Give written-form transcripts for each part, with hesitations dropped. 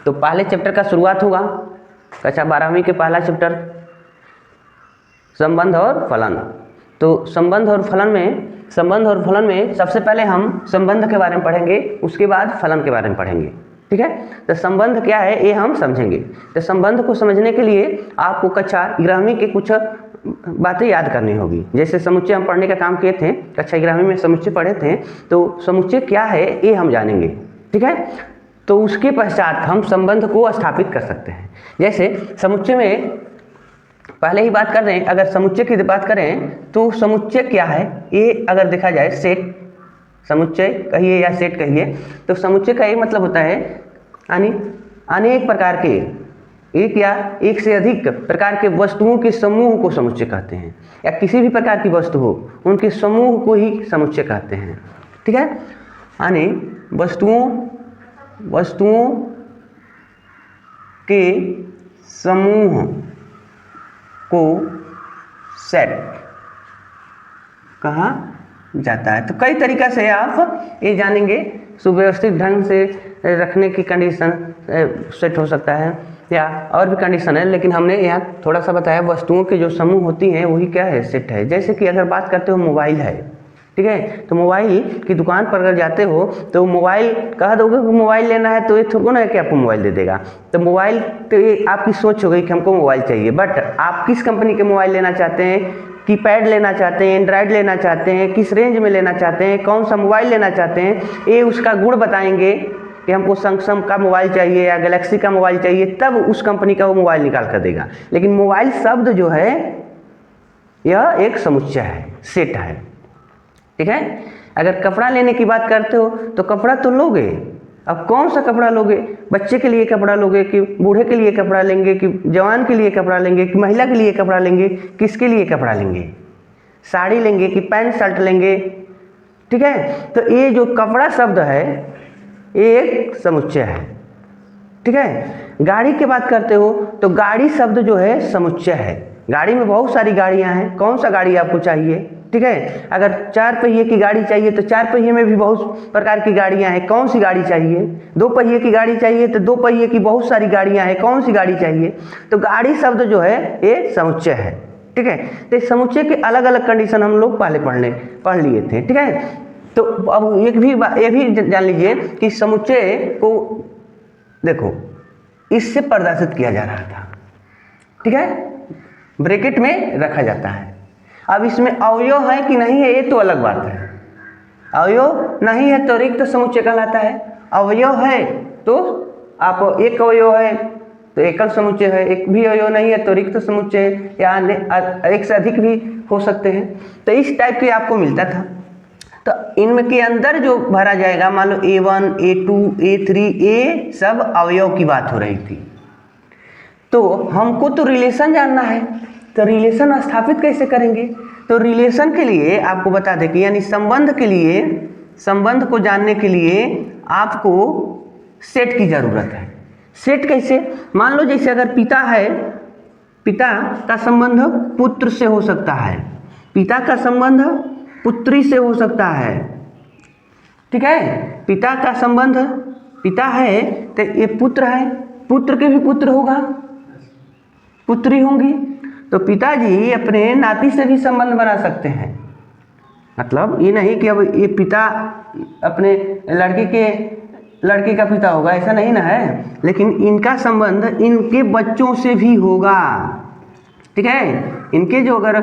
तो पहले चैप्टर का शुरुआत होगा, कक्षा 12वीं के पहला चैप्टर संबंध और फलन। तो संबंध और फलन में सबसे पहले हम संबंध के बारे में पढ़ेंगे, उसके बाद फलन के बारे में पढ़ेंगे। ठीक है, तो संबंध क्या है ये हम समझेंगे। तो संबंध को समझने के लिए आपको कक्षा 11वीं के कुछ बातें याद करनी होगी। जैसे समुच्चय हम पढ़ने का काम किए थे, कक्षा 11वीं में समुच्चय पढ़े थे, तो समुच्चय क्या है ये हम जानेंगे। ठीक है, तो उसके पश्चात हम संबंध को स्थापित कर सकते हैं। जैसे समुच्चय में पहले ही बात कर रहे हैं, अगर समुच्चय की बात करें तो समुच्चय क्या है ये अगर देखा जाए, सेट समुच्चय कहिए या सेट कहिए, तो समुच्चय का ये मतलब होता है अनेक प्रकार के, एक या एक से अधिक प्रकार के वस्तुओं के समूह को समुच्चय कहते हैं, या किसी भी प्रकार की वस्तु हो उनके समूह को ही समुच्चय कहते हैं। ठीक है, यानी वस्तुओं के समूह को सेट कहा जाता है। तो कई तरीक़ा से आप ये जानेंगे, सुव्यवस्थित ढंग से रखने की कंडीशन सेट हो सकता है या और भी कंडीशन है, लेकिन हमने यहाँ थोड़ा सा बताया वस्तुओं के जो समूह होती हैं वही क्या है, सेट है। जैसे कि अगर बात करते हो मोबाइल है, ठीक है, तो मोबाइल की दुकान पर अगर जाते हो तो मोबाइल कह दोगे कि मोबाइल लेना है, तो ये थोड़ा ना है कि आपको मोबाइल दे देगा। तो मोबाइल तो ये आपकी सोच हो गई कि हमको मोबाइल चाहिए, बट आप किस कंपनी के मोबाइल लेना चाहते हैं, कीपैड लेना चाहते हैं, एंड्रॉयड लेना चाहते हैं, किस रेंज में लेना चाहते हैं, कौन सा मोबाइल लेना चाहते हैं, ये उसका गुण बताएंगे कि हमको सैमसंग का मोबाइल चाहिए या गैलेक्सी का मोबाइल चाहिए, तब उस कंपनी का वो मोबाइल निकाल कर देगा। लेकिन मोबाइल शब्द जो है यह एक समुच्चय है, सेट है। ठीक है, अगर कपड़ा लेने की बात करते हो तो कपड़ा तो लोगे, अब कौन सा कपड़ा लोगे, बच्चे के लिए कपड़ा लोगे कि बूढ़े के लिए कपड़ा लेंगे कि जवान के लिए कपड़ा लेंगे कि महिला के लिए कपड़ा लेंगे, किसके लिए कपड़ा लेंगे, साड़ी लेंगे कि पैंट शर्ट लेंगे। ठीक है, तो ये जो कपड़ा शब्द है ये एक समुच्चय है। ठीक है, गाड़ी की बात करते हो तो गाड़ी शब्द जो है समुच्चय है। गाड़ी में बहुत सारी गाड़ियां हैं, कौन सा गाड़ी आपको चाहिए। ठीक है, अगर 4 पहिए की गाड़ी चाहिए तो 4 पहिए में भी बहुत प्रकार की गाड़ियां हैं, कौन सी गाड़ी चाहिए। 2 पहिए की गाड़ी चाहिए तो 2 पहिए की बहुत सारी गाड़ियां हैं, कौन सी गाड़ी चाहिए। तो गाड़ी शब्द जो है ये समुच्चय है। ठीक है, तो समुच्चय के अलग अलग कंडीशन हम लोग पहले पढ़ लिए थे। ठीक है, तो अब ये भी जान लीजिए कि समुच्चय को देखो इससे प्रदर्शित किया जा रहा था। ठीक है, ब्रैकेट में रखा जाता है। अब इसमें अवयव है कि नहीं है ये तो अलग बात है। अवयव नहीं है तो रिक्त समुच्चय कहलाता है, अवयव है तो आप एक अवयव है तो एकल समुच्चय है, एक भी अवयव नहीं है तो रिक्त समुच्चय, या एक से अधिक भी हो सकते हैं। तो इस टाइप के आपको मिलता था। तो इनमें के अंदर जो भरा जाएगा, मान लो A1, A2, A3, ये सब अवयव की बात हो रही थी। तो हमको तो रिलेशन जानना है, तो रिलेशन स्थापित कैसे करेंगे। तो रिलेशन के लिए आपको बता दें कि यानी संबंध के लिए, संबंध को जानने के लिए आपको सेट की जरूरत है। सेट कैसे, मान लो जैसे अगर पिता है, पिता का संबंध पुत्र से हो सकता है, पिता का संबंध पुत्री से हो सकता है। ठीक है, पिता का संबंध, पिता है तो ये पुत्र है, पुत्र के भी पुत्र होगा, पुत्री होंगी। तो पिताजी अपने नाती से भी संबंध बना सकते हैं। मतलब ये नहीं कि अब ये पिता अपने लड़की का पिता होगा, ऐसा नहीं ना है, लेकिन इनका संबंध इनके बच्चों से भी होगा। ठीक है, इनके जो अगर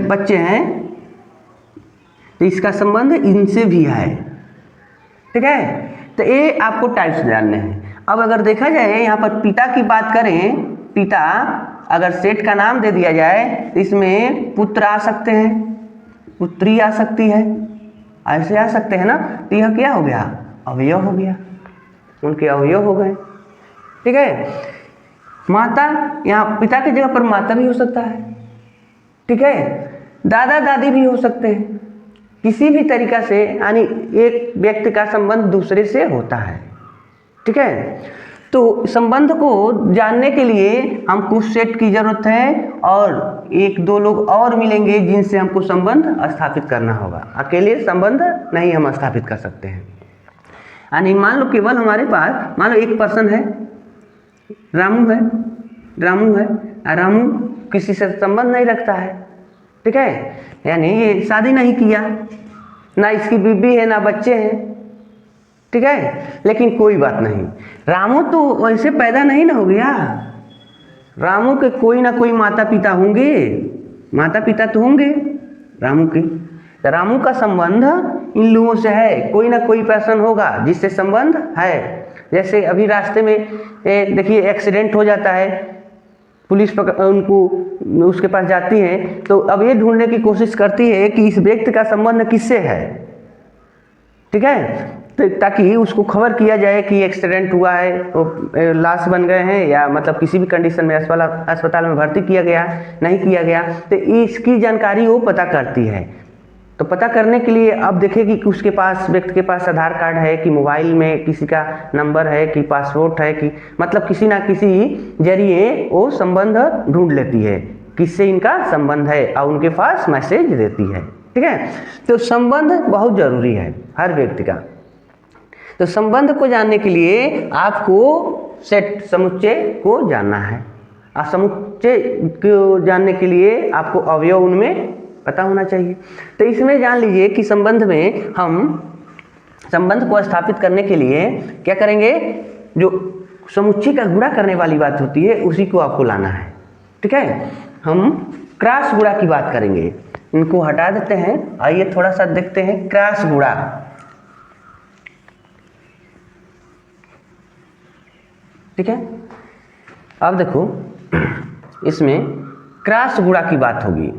बच्चे हैं तो इसका संबंध इनसे भी है। ठीक है, तो ये आपको टाइप्स जानने हैं। अब अगर देखा जाए यहाँ पर पिता की बात करें, पिता अगर सेट का नाम दे दिया जाए तो इसमें पुत्र आ सकते हैं, पुत्री आ सकती है, ऐसे आ सकते हैं ना। तो यह क्या हो गया, अवयव हो गया, उनके अवयव हो गए। ठीक है, माता, यहाँ पिता की जगह पर माता भी हो सकता है। ठीक है, दादा दादी भी हो सकते हैं। किसी भी तरीका से यानी एक व्यक्ति का संबंध दूसरे से होता है। ठीक है, तो संबंध को जानने के लिए हमको सेट की जरूरत है, और 1-2 लोग और मिलेंगे जिनसे हमको संबंध स्थापित करना होगा। अकेले संबंध नहीं हम स्थापित कर सकते हैं। यानी मान लो केवल हमारे पास मान लो एक पर्सन है, रामू है, रामू है, रामू किसी से संबंध नहीं रखता है, ठीक है, यानी ये शादी नहीं किया, ना इसकी बीवी है ना बच्चे हैं, ठीक है, लेकिन कोई बात नहीं, रामू तो वैसे पैदा नहीं ना हो गया, रामू के कोई ना कोई माता पिता होंगे, माता पिता तो होंगे रामू के, तो रामू का संबंध इन लोगों से है, कोई ना कोई पर्सन होगा जिससे संबंध है। जैसे अभी रास्ते में देखिए एक्सीडेंट हो जाता है, पुलिस उनको उसके पास जाती है, तो अब ये ढूंढने की कोशिश करती है कि इस व्यक्ति का संबंध किससे है, ठीक है, तो ताकि उसको खबर किया जाए कि एक्सीडेंट हुआ है, वो लाश बन गए हैं या मतलब किसी भी कंडीशन में अस्पताल में भर्ती किया गया नहीं किया गया, तो इसकी जानकारी वो पता करती है। तो पता करने के लिए अब देखेगी कि उसके पास, व्यक्ति के पास आधार कार्ड है कि मोबाइल में किसी का नंबर है कि पासपोर्ट है कि मतलब किसी ना किसी जरिए वो संबंध ढूंढ लेती है किससे इनका संबंध है और उनके पास मैसेज देती है, ठीक है। तो संबंध बहुत जरूरी है हर व्यक्ति का। तो संबंध को जानने के लिए आपको सेट समुच्चय को जानना है, और समुच्चय को जानने के लिए आपको अवयव उनमें पता होना चाहिए। तो इसमें जान लीजिए कि संबंध में हम संबंध को स्थापित करने के लिए क्या करेंगे, जो समुच्चय का गुणा करने वाली बात होती है उसी को आपको लाना है, ठीक है। हम क्रॉस गुणा की बात करेंगे, इनको हटा देते हैं, आइए थोड़ा सा देखते हैं क्रॉस गुणा। ठीक है, अब देखो इसमें क्रॉस गुणा की बात होगी,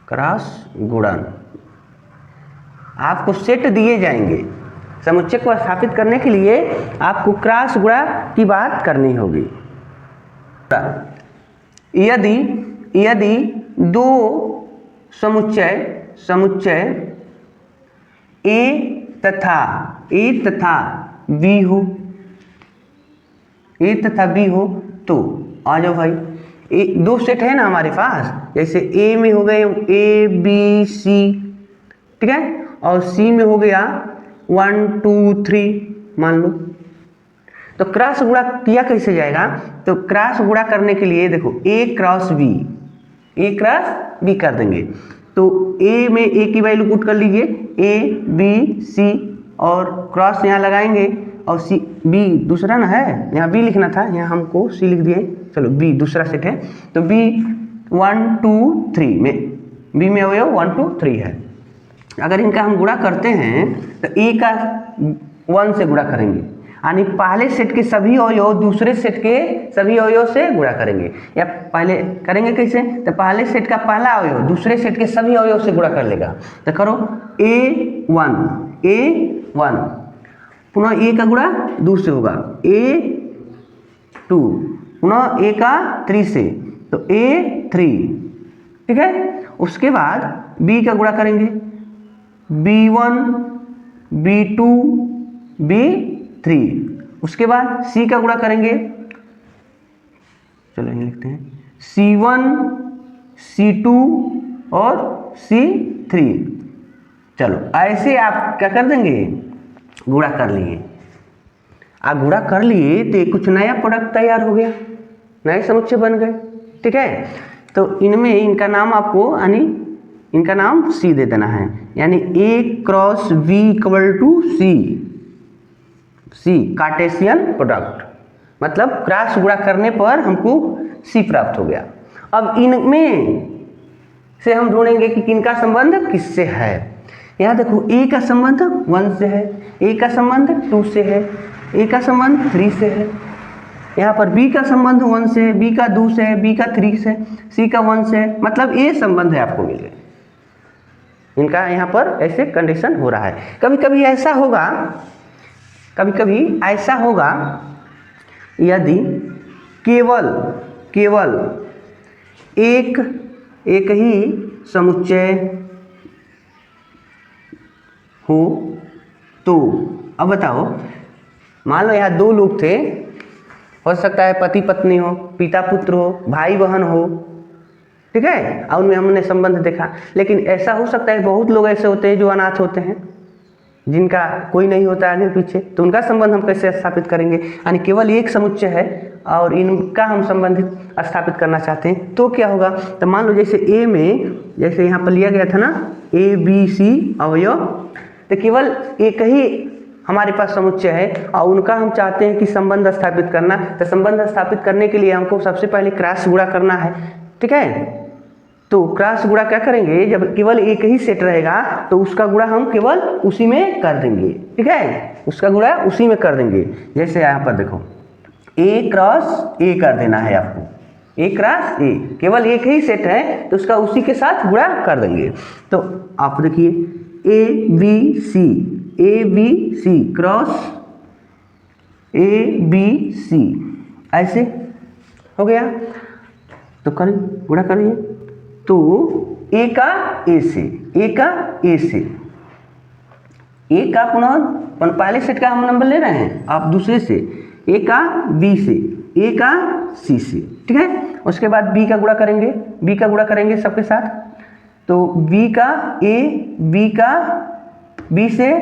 क्रॉस गुणन। आपको सेट दिए जाएंगे, समुच्चय को स्थापित करने के लिए आपको क्रॉस गुणा की बात करनी होगी। यदि दो समुच्चय ए तथा बी हो, ए तथा बी हो, तो आ जाओ भाई, दो सेट है ना हमारे पास, जैसे ए में हो गए ए बी सी, ठीक है, और सी में हो गया 1 2 3 मान लो। तो क्रॉस गुणा किया कैसे जाएगा, तो क्रॉस गुणा करने के लिए देखो ए क्रॉस बी कर देंगे, तो ए में ए की वैल्यू पुट कर लीजिए, ए बी सी, और क्रॉस यहाँ लगाएंगे, और सी बी दूसरा ना है, यहाँ बी लिखना था, यहाँ हमको सी लिख दिए, चलो बी दूसरा सेट है, तो बी 1 2 3 में बी में अवयव 1 2 3 है। अगर इनका हम गुणा करते हैं तो ए का 1 से गुणा करेंगे, यानी पहले सेट के सभी अवयव दूसरे सेट के सभी अवयव से गुणा करेंगे, या पहले करेंगे कैसे, तो पहले सेट का पहला अवयव दूसरे सेट के सभी अवयव से गुणा कर लेगा। तो करो A1 पुनः ए का गुणा 2 से होगा, A2 पुनः ए का 3 से, तो A3, ठीक है। उसके बाद बी का गुणा करेंगे, B1 B2 B3, उसके बाद सी का गुणा करेंगे, चलो यहीं लिखते हैं, C1 C2 और C3। चलो ऐसे आप क्या कर देंगे, गुणा कर लिए, आप गुणा कर लिए तो कुछ नया प्रोडक्ट तैयार हो गया, नए समुच्चय बन गए, ठीक है। तो इनमें इनका नाम आपको, यानी इनका नाम सी दे देना है, यानी A cross B equal to C Cartesian product, मतलब क्रॉस गुणा करने पर हमको सी प्राप्त हो गया। अब इनमें से हम ढूंढेंगे कि किनका संबंध किससे है। यहाँ देखो ए का संबंध 1 से है, ए का संबंध 2 से है, ए का संबंध 3 से है, यहाँ पर बी का संबंध 1 से है, बी का 2 से है, बी का 3 से, सी का 1 से है, मतलब ये संबंध है आपको मिल गए। इनका यहाँ पर ऐसे कंडीशन हो रहा है। कभी कभी ऐसा होगा यदि केवल एक ही समुच्चय हो, तो अब बताओ, मान लो यहाँ 2 लोग थे, हो सकता है पति पत्नी हो, पिता पुत्र हो, भाई बहन हो, ठीक है, और उनमें हमने संबंध देखा। लेकिन ऐसा हो सकता है बहुत लोग ऐसे होते हैं जो अनाथ होते हैं, जिनका कोई नहीं होता आगे पीछे, तो उनका संबंध हम कैसे स्थापित करेंगे? यानी केवल एक समुच्चय है और इनका हम संबंधित स्थापित करना चाहते हैं, तो क्या होगा? तो मान लो जैसे ए में, जैसे यहाँ पर लिया गया था ना ए बी सी अवयव, तो केवल एक ही हमारे पास समुच्चय है और उनका हम चाहते हैं कि संबंध स्थापित करना। तो संबंध स्थापित करने के लिए हमको सबसे पहले क्रॉस गुणा करना है, ठीक है। तो क्रॉस गुणा क्या करेंगे? जब केवल एक ही सेट रहेगा तो उसका गुणा हम केवल उसी में कर देंगे, ठीक है, उसका गुणा उसी में कर देंगे। जैसे यहाँ पर देखो ए क्रॉस ए कर देना है आपको, ए क्रॉस ए, केवल एक ही सेट है तो उसका उसी के साथ गुणा कर देंगे। तो आप देखिए A B C cross A B C, ऐसे हो गया। तो करिए गुणा करिए, तो ए का ए से, ए का ए से, ए का पुनः पहले सेट का हम नंबर ले रहे हैं, आप दूसरे से, ए का बी से, ए का सी से, ठीक है। उसके बाद बी का गुणा करेंगे, बी का गुणा करेंगे सबके साथ, तो बी का ए, बी का बी से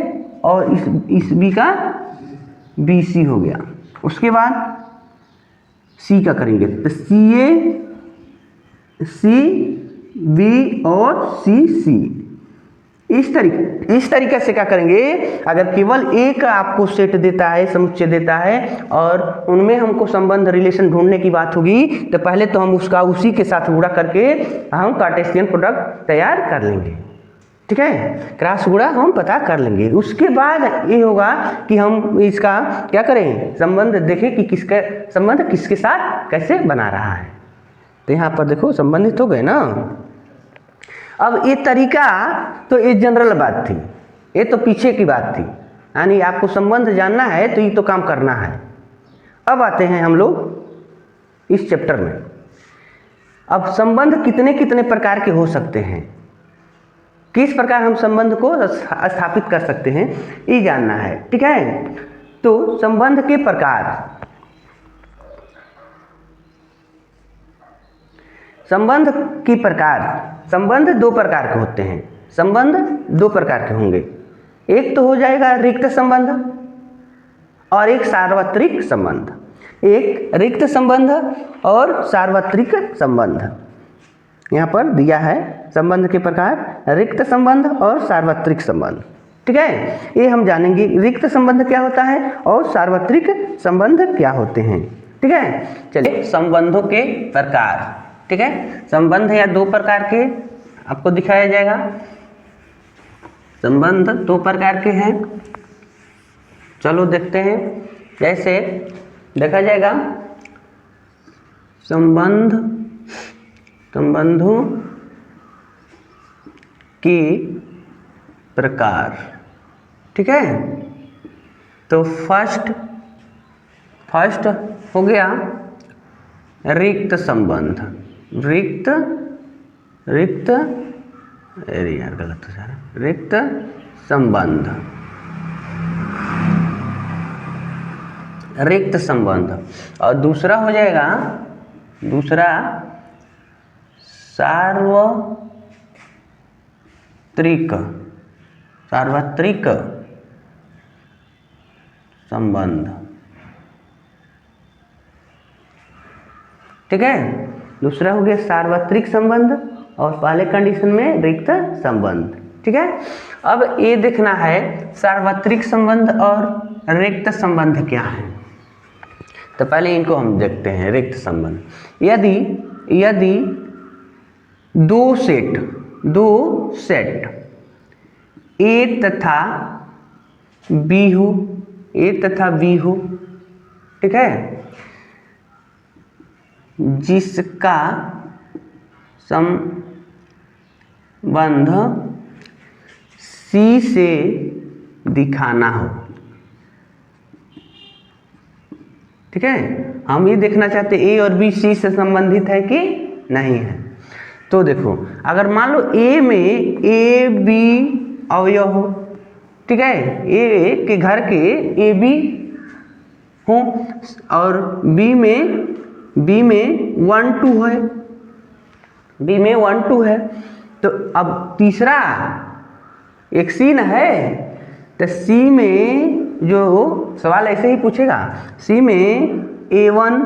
और इस बी का बी सी हो गया। उसके बाद सी का करेंगे, तो सी ए सी बी और सी सी, इस तरीके से क्या करेंगे? अगर केवल एक आपको सेट देता है, समुच्चय देता है और उनमें हमको संबंध रिलेशन ढूंढने की बात होगी, तो पहले तो हम उसका उसी के साथ गुणा करके हम कार्टेशियन प्रोडक्ट तैयार कर लेंगे, ठीक है, क्रॉस गुणा हम पता कर लेंगे। उसके बाद ये होगा कि हम इसका क्या करें? संबंध देखें कि किसका संबंध किसके साथ कैसे बना रहा है। तो यहाँ पर देखो संबंधित हो गए ना। अब ये तरीका तो ये जनरल बात थी, ये तो पीछे की बात थी, यानी आपको संबंध जानना है तो ये तो काम करना है। अब आते हैं हम लोग इस चैप्टर में। अब संबंध कितने कितने प्रकार के हो सकते हैं, किस प्रकार हम संबंध को स्थापित कर सकते हैं, ये जानना है, ठीक है। तो संबंध के प्रकार, संबंध के प्रकार, संबंध दो प्रकार के होते हैं, संबंध दो प्रकार के होंगे। एक तो हो जाएगा रिक्त संबंध और एक सार्वत्रिक संबंध। एक रिक्त संबंध और सार्वत्रिक संबंध यहाँ पर दिया है। संबंध के प्रकार रिक्त संबंध और सार्वत्रिक संबंध, ठीक है, ये हम जानेंगे रिक्त संबंध क्या होता है और सार्वत्रिक संबंध क्या होते हैं, ठीक है। चलिए संबंधों के प्रकार, ठीक है, संबंध या दो प्रकार के आपको दिखाया जाएगा। संबंध दो प्रकार के हैं, चलो देखते हैं। जैसे देखा जाएगा संबंधों के प्रकार, ठीक है। तो फर्स्ट हो गया रिक्त संबंध, रिक्त अरे यार गलत हो जा रहा, रिक्त संबंध, रिक्त संबंध। और दूसरा हो जाएगा, दूसरा सार्वत्रिक संबंध, ठीक है। दूसरा हो गया सार्वत्रिक संबंध और पहले कंडीशन में रिक्त संबंध, ठीक है। अब ये देखना है सार्वत्रिक संबंध और रिक्त संबंध क्या है। तो पहले इनको हम देखते हैं। रिक्त संबंध, यदि दो सेट ए तथा बी हो, ठीक है, जिसका संबंध सी से दिखाना हो, ठीक है। हम ये देखना चाहते हैं ए और बी सी से संबंधित है कि नहीं है। तो देखो अगर मान लो ए में ए बी अवयव हो, ठीक है, ए के घर के ए बी हो और बी में 1 2 है, बी में 1 2 है, तो अब तीसरा एक सी न है, तो सी में जो सवाल ऐसे ही पूछेगा, सी में A1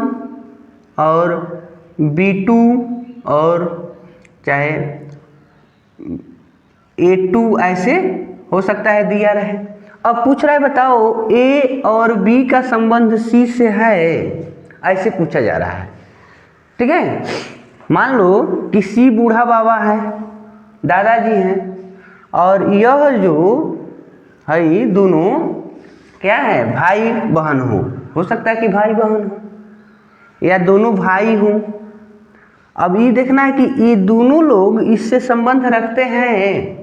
और B2 और चाहे A2 ऐसे हो सकता है दिया रहे। अब पूछ रहा है बताओ A और B का संबंध C से है, ऐसे पूछा जा रहा है। ठीक है, मान लो कि C बूढ़ा बाबा है, दादाजी हैं, और यह जो है दोनों क्या है, भाई बहन हो सकता है कि भाई बहन हो या दोनों भाई हों। अब ये देखना है कि ये दोनों लोग इससे संबंध रखते हैं,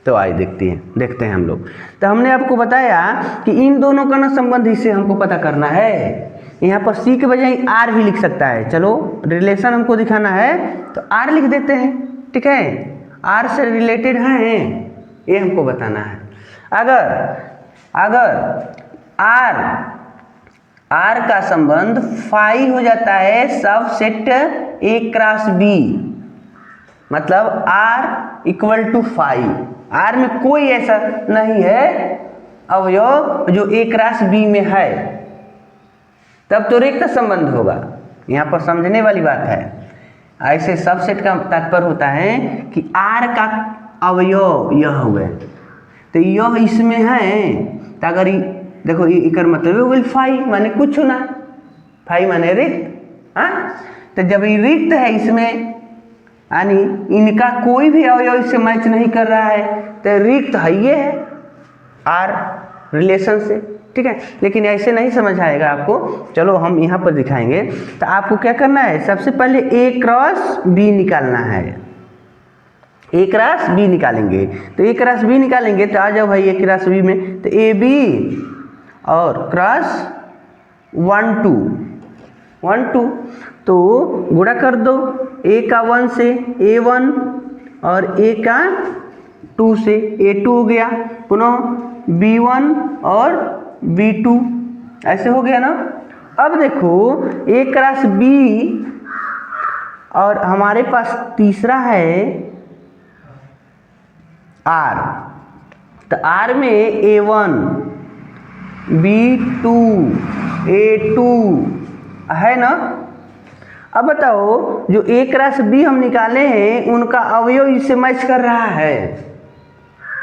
तो आइए देखते हैं हम लोग। तो हमने आपको बताया कि इन दोनों का ना संबंध इससे हमको पता करना है। यहाँ पर सी के बजाय आर भी लिख सकता है। चलो रिलेशन हमको दिखाना है तो आर लिख देते हैं। ठीक है, आर से रिलेटेड हैं ये हमको बताना है। अगर आर का संबंध फाई हो जाता है सब सेट ए क्रॉस बी, मतलब R equal to phi. R में कोई ऐसा नहीं है अवयव जो ए क्रॉस बी में है, तब तो रिक्त संबंध होगा। यहाँ पर समझने वाली बात है। ऐसे सबसेट का तात्पर्य होता है कि आर का अवयव यह हुए, तो यह इसमें है। तो अगर देखो इकर मतलब हो गई फाई माने कुछ ना, फाई माने रिक्त। हाँ, तो जब ये रिक्त है इसमें यानी इनका कोई भी अवयव इससे मैच नहीं कर रहा है, तो रिक्त है ये है आर रिलेशन से। ठीक है, लेकिन ऐसे नहीं समझ आएगा आपको। चलो हम यहाँ पर दिखाएंगे। तो आपको क्या करना है, सबसे पहले ए क्रॉस बी निकालना है। ए क्रॉस बी निकालेंगे, तो ए क्रॉस बी निकालेंगे तो आ जाओ भाई ए क्रॉस बी में, तो ए बी और क्रॉस 1 2 तो गुणा कर दो। ए का 1 से A1 और ए का 2 से A2 हो गया, पुनः B1 और B2 ऐसे हो गया ना। अब देखो ए क्रॉस बी और हमारे पास तीसरा है आर, तो आर में A1 B2 A2 है ना। अब बताओ जो ए क्रॉस बी हम निकाले हैं उनका अवयव इससे मैच कर रहा है,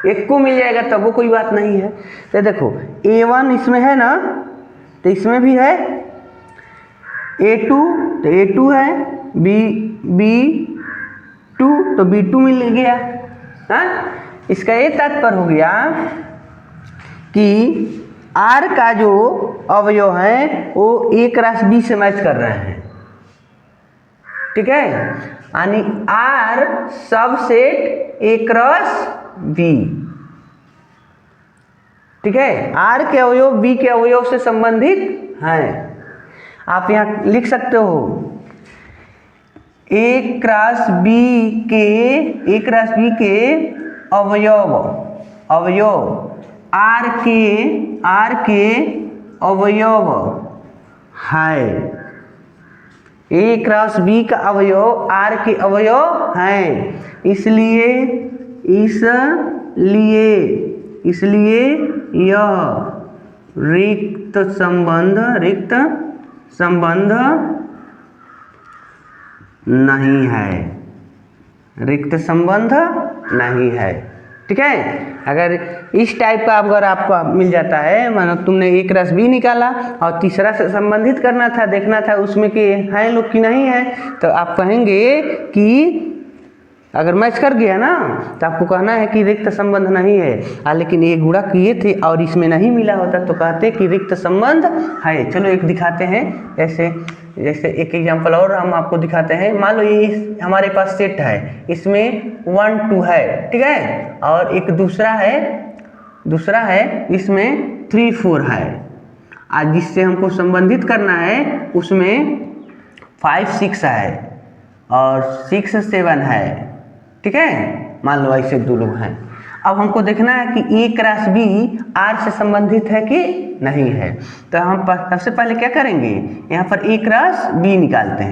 एक को मिल जाएगा तब वो कोई बात नहीं है। तो देखो A1 इसमें है ना, तो इसमें भी है। A2 तो A2 है, B2 तो B2 मिल गया। हाँ, इसका ये तात्पर्य हो गया कि आर का जो अवयव है वो ए क्रॉस बी से मैच कर रहे हैं। ठीक है, यानी R subset A cross B. ठीक है, आर के अवयव बी के अवयव से संबंधित हैं। आप यहाँ लिख सकते हो ए क्रॉस बी के अवयव आर के अवयव है। ए क्रॉस बी का अवयव आर के अवयव हैं, इसलिए यह रिक्त संबंध नहीं है, रिक्त संबंध नहीं है। ठीक है, अगर इस टाइप का अगर आपको मिल जाता है, मानो तुमने ए क्रॉस बी निकाला और तीसरा से संबंधित करना था, देखना था उसमें कि है लोग कि नहीं है, तो आप कहेंगे कि अगर मैच कर गया ना तो आपको कहना है कि रिक्त संबंध नहीं है। लेकिन ये गुणा किए थे और इसमें नहीं मिला होता तो कहते कि रिक्त संबंध है। चलो एक दिखाते हैं, जैसे एक एग्जांपल और हम आपको दिखाते हैं। मान लो ये हमारे पास सेट है, इसमें 1 2 है। ठीक है, और एक दूसरा है इसमें 3 4 है। आज जिससे हमको संबंधित करना है उसमें 5 6 है और 6 7 है। ठीक है, मान लो ऐसे दो लोग हैं। अब हमको देखना है कि ए क्रॉस बी आर से संबंधित है कि नहीं है। तो हम सबसे पहले क्या करेंगे, यहाँ पर ए क्रॉस बी निकालते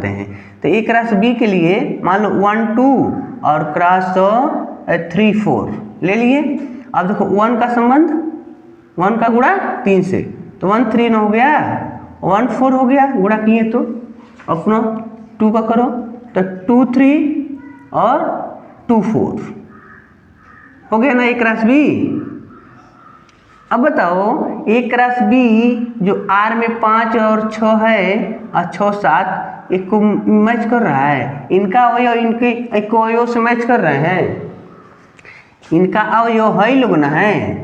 हैं। तो ए क्रॉस बी के लिए मान लो 1 2 और क्रॉस 3 4 ले लिए। अब देखो 1 का संबंध 1 का गुणा 3 से, तो 1 3 हो गया, 1 4 हो गया, गुणा किए तो अपना 2 का करो तो 2 3 और 2 4 हो गया ना A क्रॉस B। अब बताओ A क्रॉस B जो R में 5 और 6 है और 6 7 एक को मैच कर रहा है, इनका अवयव इनके एक को अवयव से मैच कर रहे हैं, इनका अवयव है लोग ना है,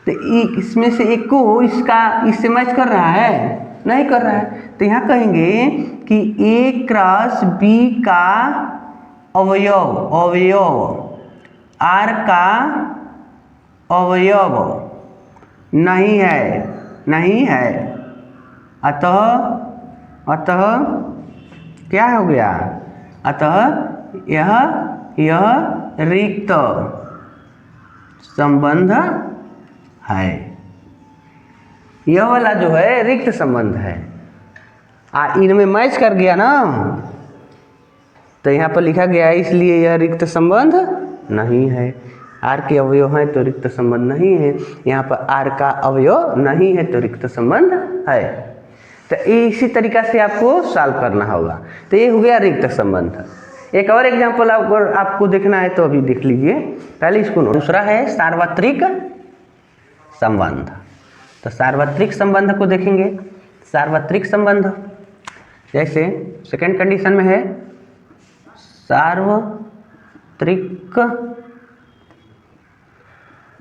तो इसमें से एक को इसका इससे मैच कर रहा है, नहीं कर रहा है, तो यहाँ कहेंगे कि A क्रॉस B का अवयव R का अवयव नहीं है, अतः क्या हो गया, अतः यह रिक्त संबंध है, यह वाला जो है रिक्त संबंध है। इनमें मैच कर गया ना, तो यहाँ पर लिखा गया है इसलिए यह रिक्त संबंध नहीं है। आर के अवयव हैं तो रिक्त संबंध नहीं है, यहाँ पर आर का अवयव नहीं है तो रिक्त संबंध है। तो इसी तरीका से आपको सॉल्व करना होगा। तो ये हो गया रिक्त संबंध। एक और एग्जाम्पल अगर आपको देखना है तो अभी देख लीजिए, पहले इसको। दूसरा है सार्वत्रिक संबंध। तो सार्वत्रिक संबंध को देखेंगे। सार्वत्रिक संबंध जैसे सेकंड कंडीशन में है सार्वत्रिक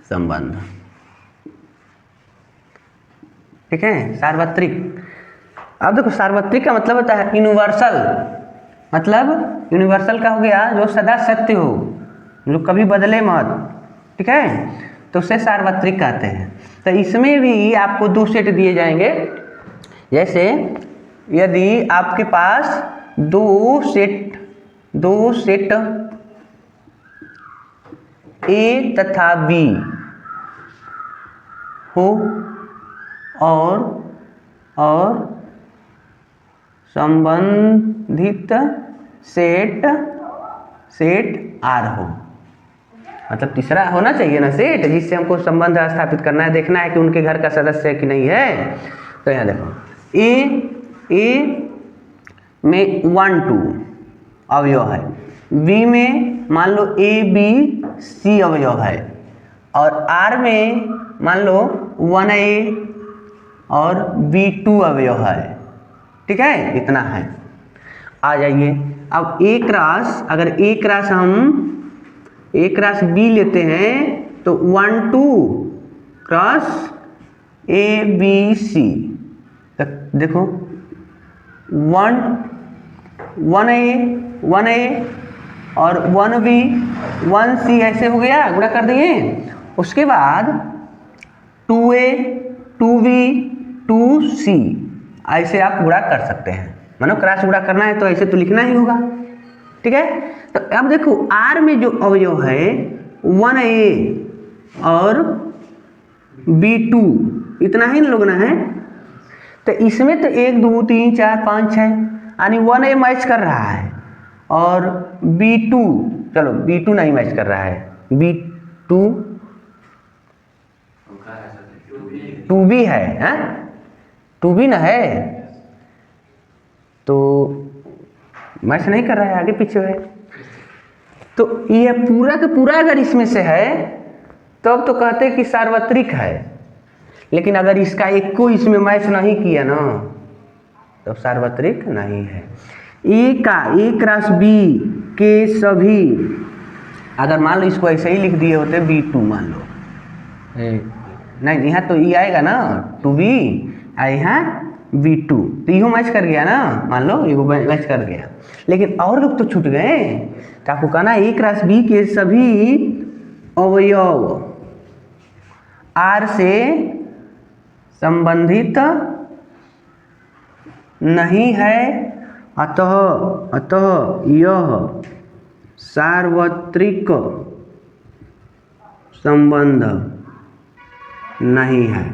संबंध, ठीक है, सार्वत्रिक। अब देखो सार्वत्रिक का मतलब होता है यूनिवर्सल, मतलब यूनिवर्सल का हो गया जो सदा सत्य हो, जो कभी बदले मत, ठीक है, तो उसे सार्वत्रिक कहते हैं। तो इसमें भी आपको 2 सेट दिए जाएंगे। जैसे यदि आपके पास 2 सेट A तथा B हो और संबंधित सेट R हो, मतलब तीसरा होना चाहिए ना सेट, जिससे हमको संबंध स्थापित करना है, देखना है कि उनके घर का सदस्य है कि नहीं है। तो यहाँ देखो A में 1 2 अवयव है, B में मान लो A B C अवयव है, और R में मान लो 1A और B2 अवयव है, ठीक है, इतना है। आ जाइए अब A क्रॉस, अगर A क्रॉस हम A क्रॉस B लेते हैं तो 1 2 क्रॉस A B C, देखो 1A और 1B 1C ऐसे हो गया, गुणा कर दिए। उसके बाद 2A 2B 2C ऐसे आप गुणा कर सकते हैं, मानो क्रॉस गुणा करना है तो ऐसे तो लिखना ही होगा, ठीक है। तो अब देखो R में जो अवयव है 1A और B2 इतना ही लोग ना है, तो इसमें तो 1 2 3 4 5 6 यानी 1A मैच कर रहा है और B2, चलो B2 नहीं मैच कर रहा है, B2 2B है, 2B ना है, तो मैच नहीं कर रहा है, आगे पीछे है। तो ये पूरा का पूरा अगर इसमें से है तब तो कहते हैं कि सार्वत्रिक है, लेकिन अगर इसका एक को इसमें मैच नहीं किया ना तो सार्वत्रिक नहीं है। A क्रॉस B के सभी, अगर मान लो इसको ऐसे ही लिख दिए होते B2 मान लो, नहीं यहाँ तो E आएगा ना 2B, यहाँ B2, तो यो मैच कर गया ना, मान लो ये मैच कर गया, लेकिन और लोग तो छूट गए। तो आपको कहना A क्रॉस B के सभी अवयव R से संबंधित नहीं है, अतः यह सार्वत्रिक संबंध नहीं है,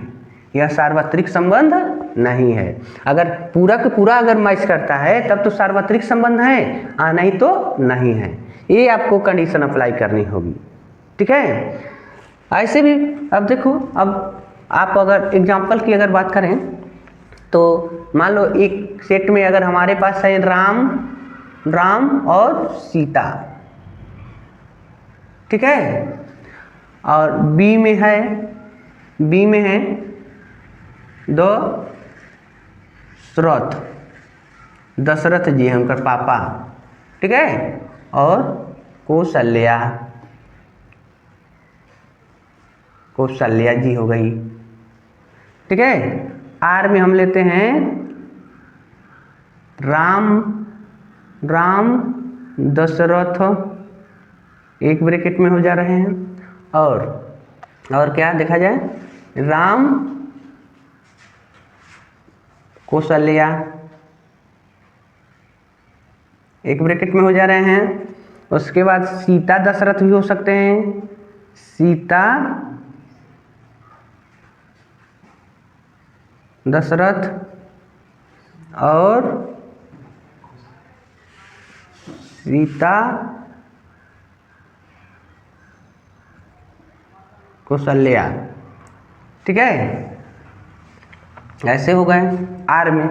यह सार्वत्रिक संबंध नहीं है। अगर पूरा का पूरा अगर मैच करता है तब तो सार्वत्रिक संबंध है, नहीं तो नहीं है। ये आपको कंडीशन अप्लाई करनी होगी, ठीक है। ऐसे भी अब देखो, अब आप अगर एग्जाम्पल की अगर बात करें तो मान लो एक सेट में अगर हमारे पास है राम और सीता, ठीक है, और बी में है दशरथ जी हैं उनका पापा, ठीक है, और कौशल्या जी हो गई, ठीक है। आर में हम लेते हैं राम दशरथ, एक ब्रैकेट में हो जा रहे हैं, और क्या देखा जाए, राम कौशल्या एक ब्रैकेट में हो जा रहे हैं। उसके बाद सीता दशरथ भी हो सकते हैं, सीता दशरथ और सीता कौशल्या, ठीक है, ऐसे हो गए आर में।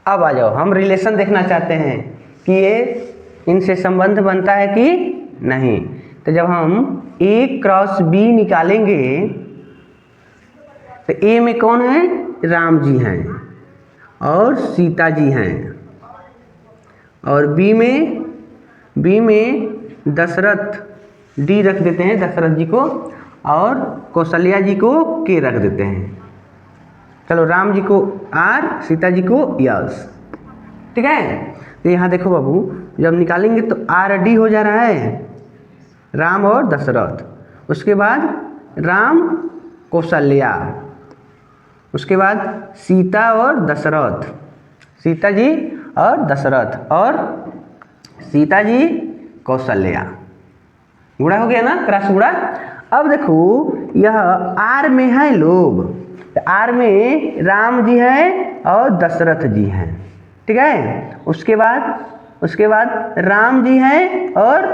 अब आ जाओ, हम रिलेशन देखना चाहते हैं कि ये इनसे संबंध बनता है कि नहीं। तो जब हम A क्रॉस B निकालेंगे तो A में कौन है, राम जी हैं और सीता जी हैं, और B में दशरथ, D रख देते हैं दशरथ जी को, और कौशल्या जी को K रख देते हैं। चलो, राम जी को R, सीता जी को यस, ठीक है। तो यहाँ देखो बाबू, जब निकालेंगे तो RD हो जा रहा है, राम और दशरथ, उसके बाद राम कौशल्या, उसके बाद सीता और दशरथ, सीता जी और दशरथ, और सीता जी कौशल्या, गुणा हो गया ना, क्रॉस गुणा। अब देखो यह आर में है लोग, तो आर में राम जी हैं और दशरथ जी हैं, ठीक है। उसके बाद राम जी हैं और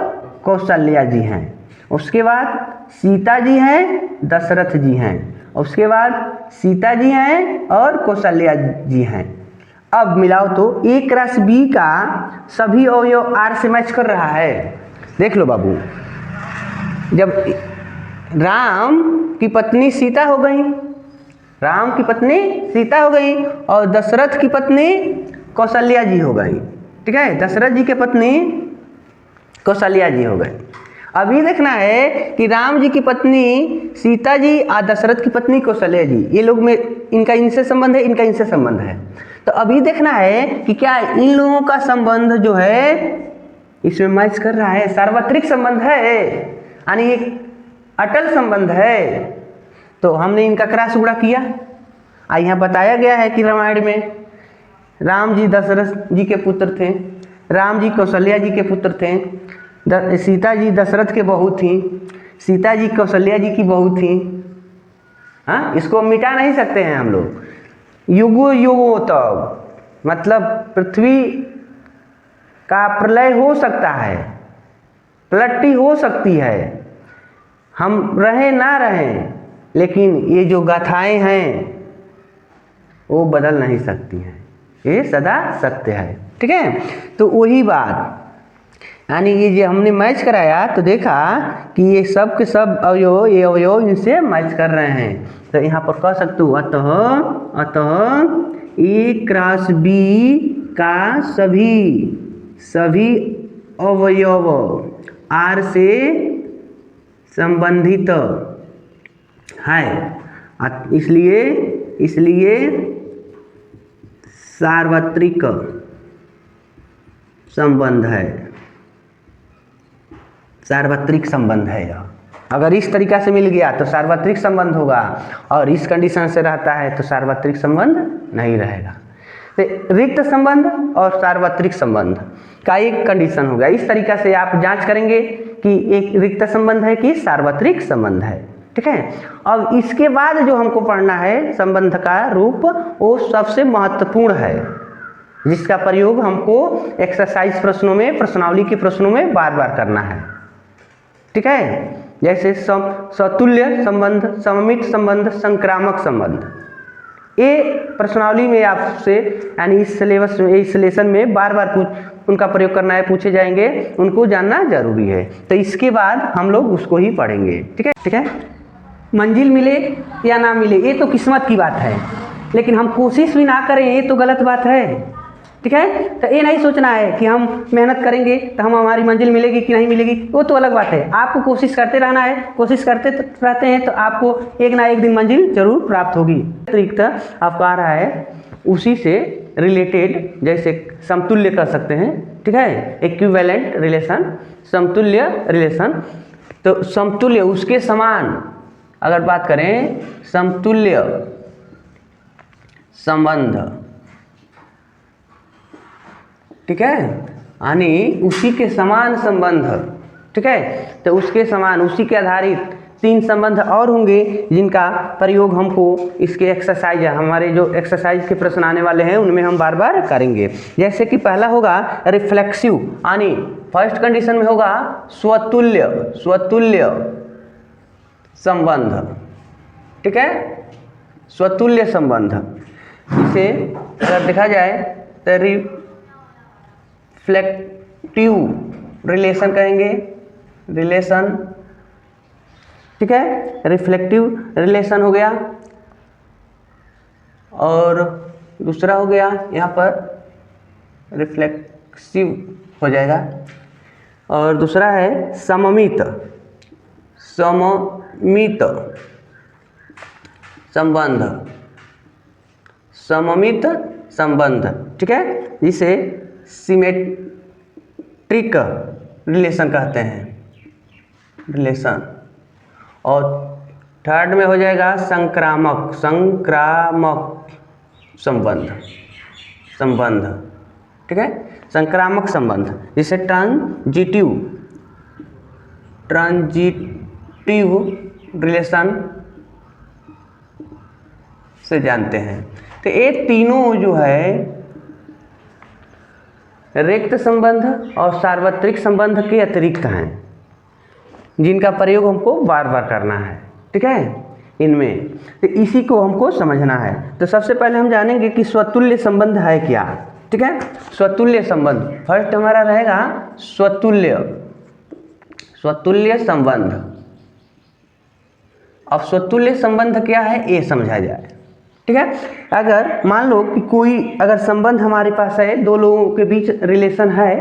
कौशल्या जी हैं, उसके बाद सीता जी हैं, दशरथ जी हैं, उसके बाद सीता जी हैं और कौशल्या जी हैं। अब मिलाओ तो A क्रॉस B का सभी अवयव R से मैच कर रहा है। देख लो बाबू, जब राम की पत्नी सीता हो गई, और दशरथ की पत्नी कौशल्या जी हो गई, ठीक है, दशरथ जी के पत्नी कौशल्या जी हो गई। अभी देखना है कि राम जी की पत्नी सीता जी और दशरथ की पत्नी कौशल्या जी, ये लोग में इनका इनसे संबंध है, इनका इनसे संबंध है। तो अभी देखना है कि क्या इन लोगों का संबंध जो है इसमें मैच कर रहा है, सार्वत्रिक संबंध है, यानी एक अटल संबंध है। तो हमने इनका क्रॉस गुणा किया। यहाँ बताया गया है कि रामायण में राम जी दशरथ जी के पुत्र थे, राम जी कौशल्या जी के पुत्र थे, सीता जी दशरथ के बहू थी, सीता जी कौशल्या जी की बहू थी। हाँ, इसको मिटा नहीं सकते हैं हम लोग। युगो युगो तक, मतलब पृथ्वी का प्रलय हो सकता है, पलटी हो सकती है, हम रहे ना रहें, लेकिन ये जो गाथाएं हैं वो बदल नहीं सकती हैं, ये सदा सत्य है, ठीक है। तो वही बात, यानी ये जो हमने मैच कराया तो देखा कि ये सब के सब अवयव इनसे मैच कर रहे हैं। तो यहाँ पर कह सकते हो अतः A क्रॉस B का सभी अवयव R से संबंधित है, इसलिए सार्वत्रिक संबंध है, सार्वत्रिक संबंध है यह। अगर इस तरीका से मिल गया तो सार्वत्रिक संबंध होगा, और इस कंडीशन से रहता है तो सार्वत्रिक संबंध नहीं रहेगा। तो रिक्त संबंध और सार्वत्रिक संबंध का एक कंडीशन होगा। इस तरीका से आप जांच करेंगे कि एक रिक्त संबंध है कि सार्वत्रिक संबंध है, ठीक है। अब इसके बाद जो हमको पढ़ना है संबंध का रूप, वो सबसे महत्वपूर्ण है, जिसका प्रयोग हमको एक्सरसाइज प्रश्नों में, प्रश्नावली के प्रश्नों में बार बार करना है, ठीक है। जैसे सतुल्य संबंध, सममित संबंध, संक्रामक संबंध। ये प्रश्नावली में आपसे यानी इस सिलेबस में, इस लेसन में बार बार उनका प्रयोग करना है, पूछे जाएंगे, उनको जानना जरूरी है। तो इसके बाद हम लोग उसको ही पढ़ेंगे। ठीक है, ठीक है। मंजिल मिले या ना मिले ये तो किस्मत की बात है, लेकिन हम कोशिश भी ना करें ये तो गलत बात है। ठीक है, तो ये नहीं सोचना है कि हम मेहनत करेंगे तो हमारी मंजिल मिलेगी कि नहीं मिलेगी, वो तो अलग बात है। आपको कोशिश करते रहना है, कोशिश करते रहते हैं तो आपको एक ना एक दिन मंजिल जरूर प्राप्त होगी। अतिरिक्त आपको आ रहा है उसी से रिलेटेड, जैसे समतुल्य कर सकते हैं। ठीक है, इक्विवेलेंट रिलेशन, समतुल्य रिलेशन। तो समतुल्य उसके समान अगर बात करें, समतुल्य संबंध, ठीक है, यानी उसी के समान संबंध। ठीक है, तो उसके समान, उसी के आधारित 3 संबंध और होंगे जिनका प्रयोग हमको इसके एक्सरसाइज, हमारे जो एक्सरसाइज के प्रश्न आने वाले हैं उनमें हम बार बार करेंगे। जैसे कि पहला होगा रिफ्लेक्सिव, यानी फर्स्ट कंडीशन में होगा स्वतुल्य, स्वतुल्य संबंध। ठीक है, स्वतुल्य संबंध, इसे अगर देखा जाए तो रिफ्लेक्टिव रिलेशन कहेंगे, रिलेशन। ठीक है, रिफ्लेक्टिव रिलेशन हो गया, और दूसरा हो गया यहाँ पर रिफ्लेक्सिव हो जाएगा, और दूसरा है सममित, सममित संबंध, सममित संबंध। ठीक है, जिसे सिमेट्रिक रिलेशन कहते हैं, रिलेशन। और थर्ड में हो जाएगा संक्रामक, संक्रामक संबंध, संबंध। ठीक है, संक्रामक संबंध, जिसे ट्रांजिटिव, ट्रांजिटिव रिलेशन से जानते हैं। तो ये तीनों जो है रिक्त संबंध और सार्वत्रिक संबंध के अतिरिक्त हैं, जिनका प्रयोग हमको बार बार करना है। ठीक है, इनमें तो इसी को हमको समझना है। तो सबसे पहले हम जानेंगे कि स्वतुल्य संबंध है क्या। ठीक है, स्वतुल्य संबंध फर्स्ट हमारा रहेगा स्वतुल्य, स्वतुल्य संबंध। अब स्वतुल्य संबंध क्या है ये समझा जाए। ठीक है, अगर मान लो कि कोई अगर संबंध हमारे पास है, 2 लोगों के बीच रिलेशन है,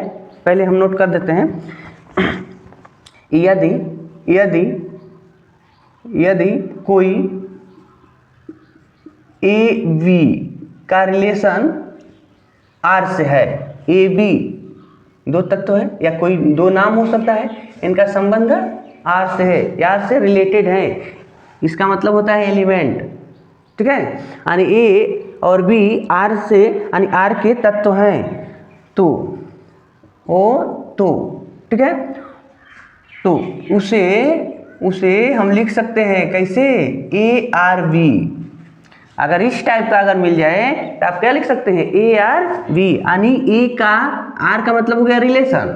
पहले हम नोट कर देते हैं। यदि यदि यदि कोई ए बी का रिलेशन आर से है, ए बी 2 तत्व है या कोई 2 नाम हो सकता है, इनका संबंध आर से है या आर से रिलेटेड है, इसका मतलब होता है एलिमेंट। ठीक है, यानी ए और बी आर से, यानी आर के तत्व हैं, तो ठीक है, तो उसे हम लिख सकते हैं कैसे, ए आर बी। अगर इस टाइप का अगर मिल जाए तो आप क्या लिख सकते हैं, ए आर बी, यानी ए का, आर का मतलब हो गया रिलेशन,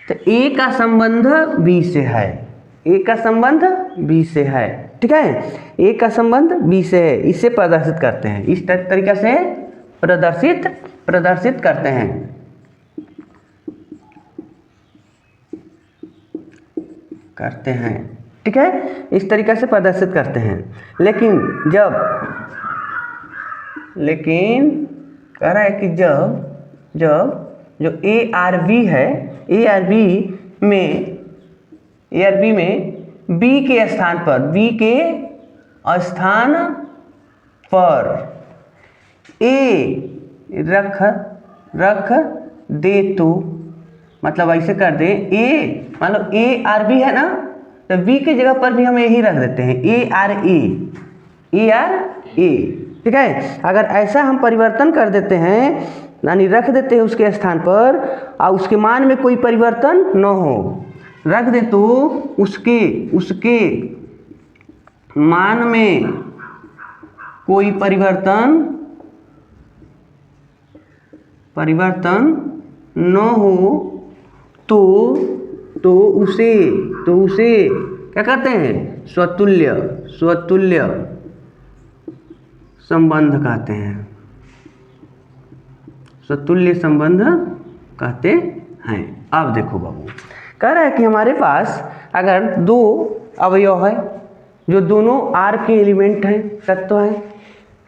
तो ए का संबंध बी से है, ए का संबंध बी से है। ठीक है, ए का संबंध बी से है, इससे प्रदर्शित करते हैं, इस तरीके से प्रदर्शित करते हैं। ठीक है, इस तरीके से प्रदर्शित करते हैं। लेकिन कह रहा है कि जब जो ए आर बी है, ए आर बी में बी के स्थान पर ए रख दे, तो मतलब ऐसे कर दे, ए मान लो ए आर बी है ना, तो बी की जगह पर भी हम यही रख देते हैं, ए आर ए। ठीक है, अगर ऐसा हम परिवर्तन कर देते हैं, यानी रख देते हैं उसके स्थान पर, और उसके मान में कोई परिवर्तन न हो, रख दे तो उसके मान में कोई परिवर्तन न हो, तो उसे क्या कहते हैं? स्वतुल्य संबंध कहते हैं। स्वतुल्य संबंध कहते हैं। अब देखो बाबू, कह रहा है कि हमारे पास अगर दो अवयव है जो दोनों आर के एलिमेंट हैं, तत्व हैं,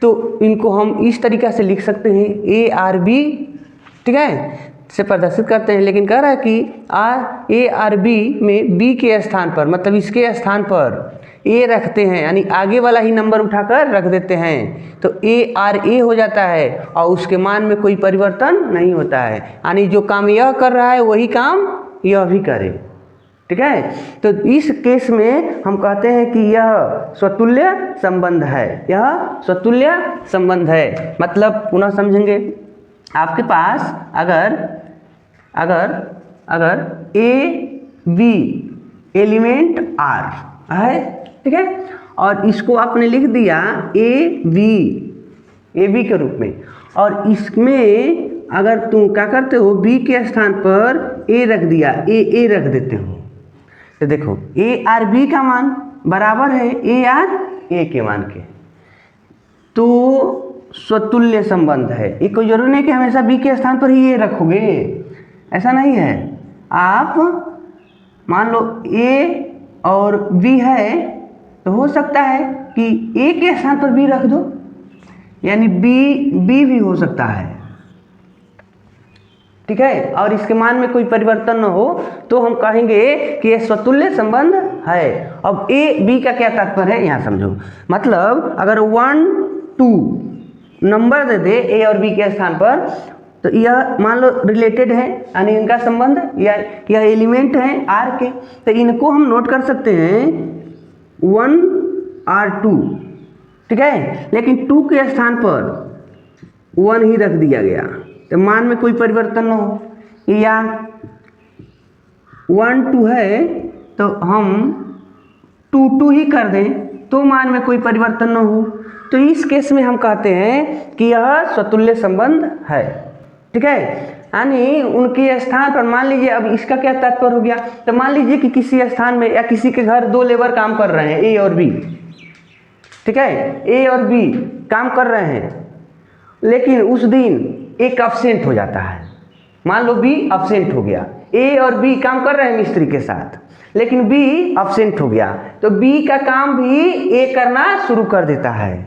तो इनको हम इस तरीक़ा से लिख सकते हैं ए आर बी, ठीक है, से प्रदर्शित करते हैं। लेकिन कह रहा है कि ए आर बी में बी के स्थान पर, मतलब इसके स्थान पर ए रखते हैं, यानी आगे वाला ही नंबर उठाकर रख देते हैं, तो ए आर ए हो जाता है और उसके मान में कोई परिवर्तन नहीं होता है। यानी जो काम यह कर रहा है वही काम यह भी करे, ठीक है। तो इस केस में हम कहते हैं कि यह स्वतुल्य संबंध है, यह स्वतुल्य संबंध है। मतलब पुनः समझेंगे, आपके पास अगर ए बी एलिमेंट आर है, ठीक है, और इसको आपने लिख दिया ए बी के रूप में, और इसमें अगर तुम क्या करते हो, बी के स्थान पर ए रख दिया, ए रख देते हो, तो देखो ए आर बी का मान बराबर है ए आर ए के मान के, तो स्वतुल्य संबंध है। ये कोई जरूरी नहीं कि हमेशा बी के स्थान पर ही ए रखोगे, ऐसा नहीं है। आप मान लो ए और बी है, तो हो सकता है कि ए के स्थान पर बी रख दो, यानी बी भी हो सकता है, ठीक है, और इसके मान में कोई परिवर्तन न हो, तो हम कहेंगे कि यह स्वतुल्य संबंध है। अब ए बी का क्या तात्पर्य है यहाँ समझो। मतलब अगर 1 2 नंबर दे दे ए और बी के स्थान पर, तो यह मान लो रिलेटेड है, यानी इनका संबंध या यह एलिमेंट है आर के, तो इनको हम नोट कर सकते हैं 1 और 2, ठीक है। लेकिन 2 के स्थान पर 1 ही रख दिया गया, तो मान में कोई परिवर्तन न हो, या 1 2 है तो हम 2 2 ही कर दें तो मान में कोई परिवर्तन न हो, तो इस केस में हम कहते हैं कि यह स्वतुल्य संबंध है, ठीक है। यानी उनके स्थान पर मान लीजिए, अब इसका क्या तात्पर्य हो गया, तो मान लीजिए कि किसी स्थान में या किसी के घर 2 लेबर काम कर रहे हैं, ए और बी, ठीक है, ए और बी काम कर रहे हैं, लेकिन उस दिन एक अब्सेंट हो जाता है, मान लो बी अब्सेंट हो गया, ए और बी काम कर रहे हैं मिस्त्री के साथ, लेकिन बी अब्सेंट हो गया, तो बी का काम भी ए करना शुरू कर देता है,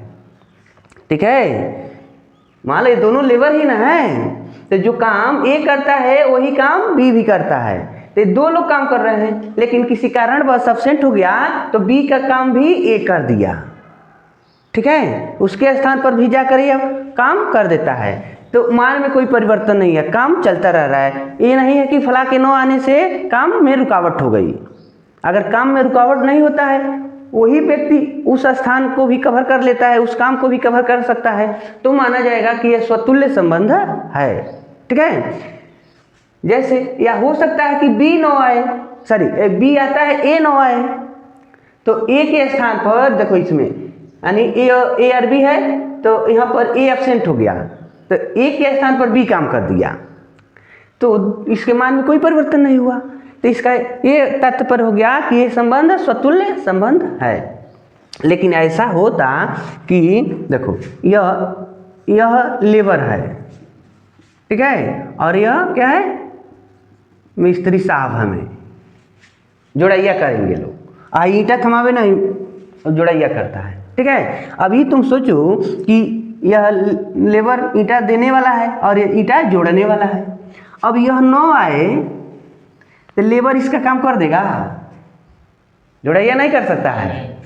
ठीक है। मान लो ये दोनों लेबर ही ना है, तो जो काम ए करता है वही काम बी भी करता है, तो 2 लोग काम कर रहे हैं, लेकिन किसी कारण बस अब्सेंट हो गया तो बी का काम भी ए कर दिया, ठीक है, उसके स्थान पर भी जाकर ये काम कर देता है, तो मान में कोई परिवर्तन नहीं है, काम चलता रह रहा है। ये नहीं है कि फला के न आने से काम में रुकावट हो गई। अगर काम में रुकावट नहीं होता है, वही व्यक्ति उस स्थान को भी कवर कर लेता है, उस काम को भी कवर कर सकता है, तो माना जाएगा कि यह स्वतुल्य संबंध है, ठीक है। जैसे या हो सकता है कि बी न आए, सॉरी बी आता है ए न आए, तो ए के स्थान पर देखो, इसमें यानी ए और बी है, तो यहाँ पर ए एब्सेंट हो गया, तो ए के स्थान पर बी काम कर दिया, तो इसके मान में कोई परिवर्तन नहीं हुआ, तो इसका ये तात्पर्य हो गया कि ये संबंध स्वतुल्य संबंध है। लेकिन ऐसा होता कि देखो यह लेबर है, ठीक है, और यह क्या है, मिस्त्री साहब, हमें जोड़ैया करेंगे लोग, ईंटा थमावे नहीं, जोड़ैया करता है, ठीक है। अभी तुम सोचो कि यह लेबर ईंटा देने वाला है और यह ईंटा जोड़ने वाला है, अब यह न आए तो लेबर इसका काम कर देगा, जोड़ैया नहीं कर सकता है,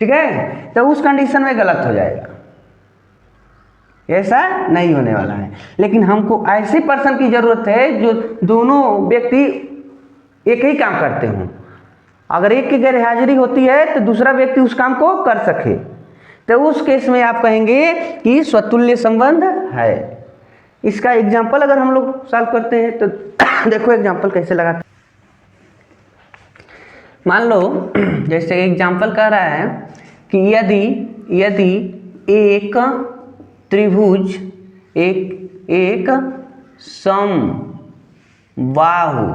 ठीक है, तो उस कंडीशन में गलत हो जाएगा, ऐसा नहीं होने वाला है। लेकिन हमको ऐसे पर्सन की ज़रूरत है जो दोनों व्यक्ति एक ही काम करते हों, अगर एक की गैर हाजिरी होती है तो दूसरा व्यक्ति उस काम को कर सके, तो उस केस में आप कहेंगे कि स्वतुल्य संबंध है। इसका एग्जाम्पल अगर हम लोग सॉल्व करते हैं तो देखो एग्जाम्पल कैसे लगाते हैं। मान लो जैसे एग्जाम्पल कह रहा है कि यदि एक त्रिभुज एक समबाहु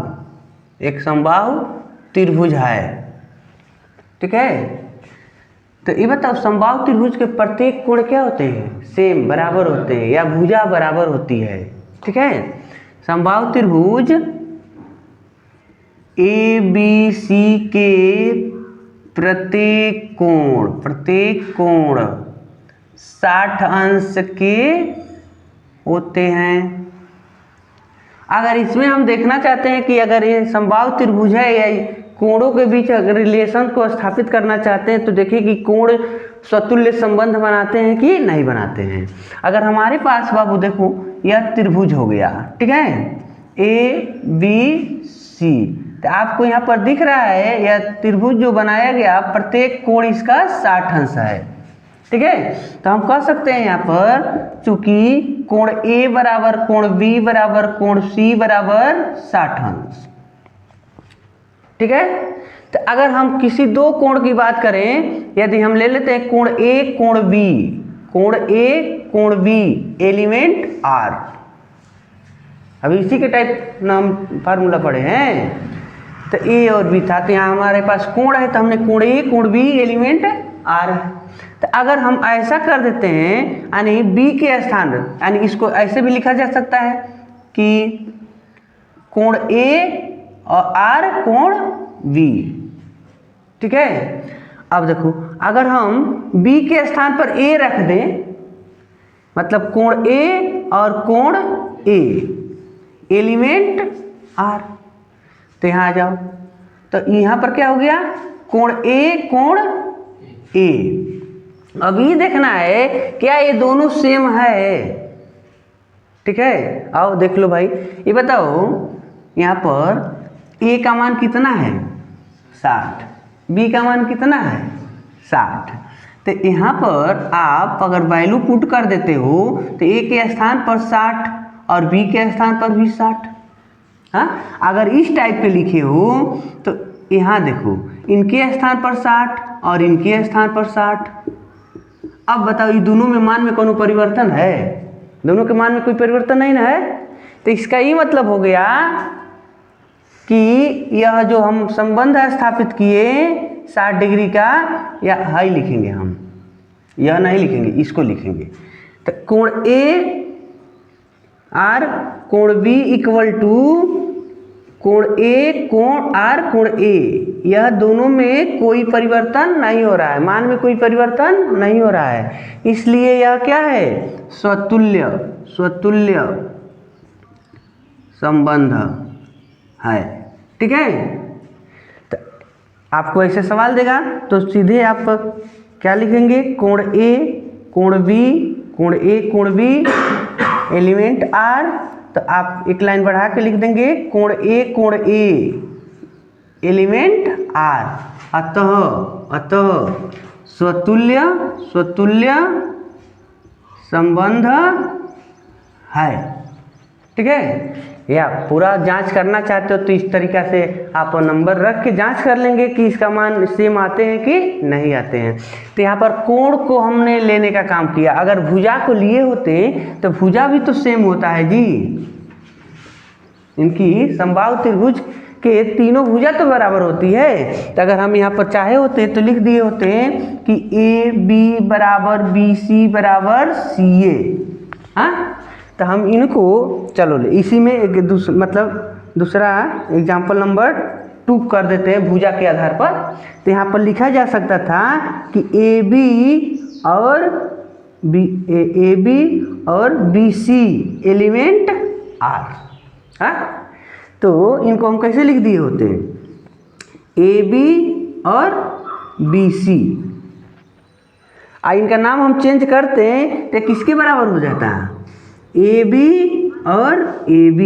त्रिभुज है। ठीक है, तो ये बताओ समबाहु त्रिभुज के प्रत्येक कोण क्या होते हैं? सेम, बराबर होते हैं, या भुजा बराबर होती है। ठीक है, समबाहु त्रिभुज ABC के प्रत्येक कोण 60 अंश के होते हैं। अगर इसमें हम देखना चाहते हैं कि अगर ये समबाहु त्रिभुज है या कोणों के बीच अगर रिलेशन को स्थापित करना चाहते हैं तो देखिए कि कोण स्वतुल्य संबंध बनाते हैं कि नहीं बनाते हैं। अगर हमारे पास बाबू देखो यह त्रिभुज हो गया, ठीक है, ABC, तो आपको यहाँ पर दिख रहा है यह त्रिभुज जो बनाया गया प्रत्येक कोण इसका 60 अंश है। ठीक है, तो हम कह सकते हैं यहाँ पर चूंकि कोण A बराबर कोण B बराबर कोण C बराबर 60 अंश। ठीक है, तो अगर हम किसी दो कोण की बात करें, यदि हम ले लेते हैं कोण A कोण B, कोण A कोण B एलिमेंट R, अभी इसी के टाइप नाम फार्मूला पढ़े हैं, तो A और B था, तो यहाँ हमारे पास कोण है तो हमने कोण A कोण B एलिमेंट R है। तो अगर हम ऐसा कर देते हैं यानी B के स्थान, यानी इसको ऐसे भी लिखा जा सकता है कि कोण A और R कोण B। ठीक है, अब देखो अगर हम B के स्थान पर A रख दें, मतलब कोण A और कोण A एलिमेंट R, तो यहाँ आ जाओ, तो यहाँ पर क्या हो गया कोण A कोण A। अब ये देखना है क्या ये दोनों सेम है। ठीक है, आओ देख लो भाई, ये बताओ यहाँ पर A का मान कितना है 60, B का मान कितना है 60, तो यहाँ पर आप अगर वैल्यू पुट कर देते हो तो A के स्थान पर 60 और B के स्थान पर भी 60। हाँ, अगर इस टाइप पे लिखे हो तो यहाँ देखो इनके स्थान पर 60 और इनके स्थान पर 60। अब बताओ ये दोनों में मान में कोनो परिवर्तन है? दोनों के मान में कोई परिवर्तन नहीं ना है, तो इसका ये मतलब हो गया कि यह जो हम संबंध स्थापित किए 60 डिग्री का, या हाई लिखेंगे हम, यह नहीं लिखेंगे, इसको लिखेंगे, तो कोण A R कोण B इक्वल टू कोण A कोण R कोण A, यह दोनों में कोई परिवर्तन नहीं हो रहा है, मान में कोई परिवर्तन नहीं हो रहा है, इसलिए यह क्या है स्वतुल्य संबंध है। ठीक है, तो आपको ऐसे सवाल देगा तो सीधे आप क्या लिखेंगे कोण A कोण B कोण A कोण B एलिमेंट R, तो आप एक लाइन बढ़ा के लिख देंगे कोण A कोण A एलिमेंट R। अतः स्वतुल्य संबंध है। ठीक है, या पूरा जांच करना चाहते हो तो इस तरीक़ा से आप नंबर रख के जांच कर लेंगे कि इसका मान सेम आते हैं कि नहीं आते हैं। तो यहाँ पर कोण को हमने लेने का काम किया, अगर भुजा को लिए होते तो भुजा भी तो सेम होता है जी, इनकी समबाहु त्रिभुज के तीनों भुजा तो बराबर होती है। तो अगर हम यहाँ पर चाहे होते तो लिख दिए होते कि AB बराबर BC बराबर CA। हाँ, तो हम इनको चलो इसी में एक दूसरा एग्जाम्पल नंबर 2 कर देते हैं भुजा के आधार पर। तो यहाँ पर लिखा जा सकता था कि AB और BC एलिमेंट R। हाँ, तो इनको हम कैसे लिख दिए होते हैं AB और BC, इनका नाम हम चेंज करते हैं तो किसके बराबर हो जाता है AB और AB।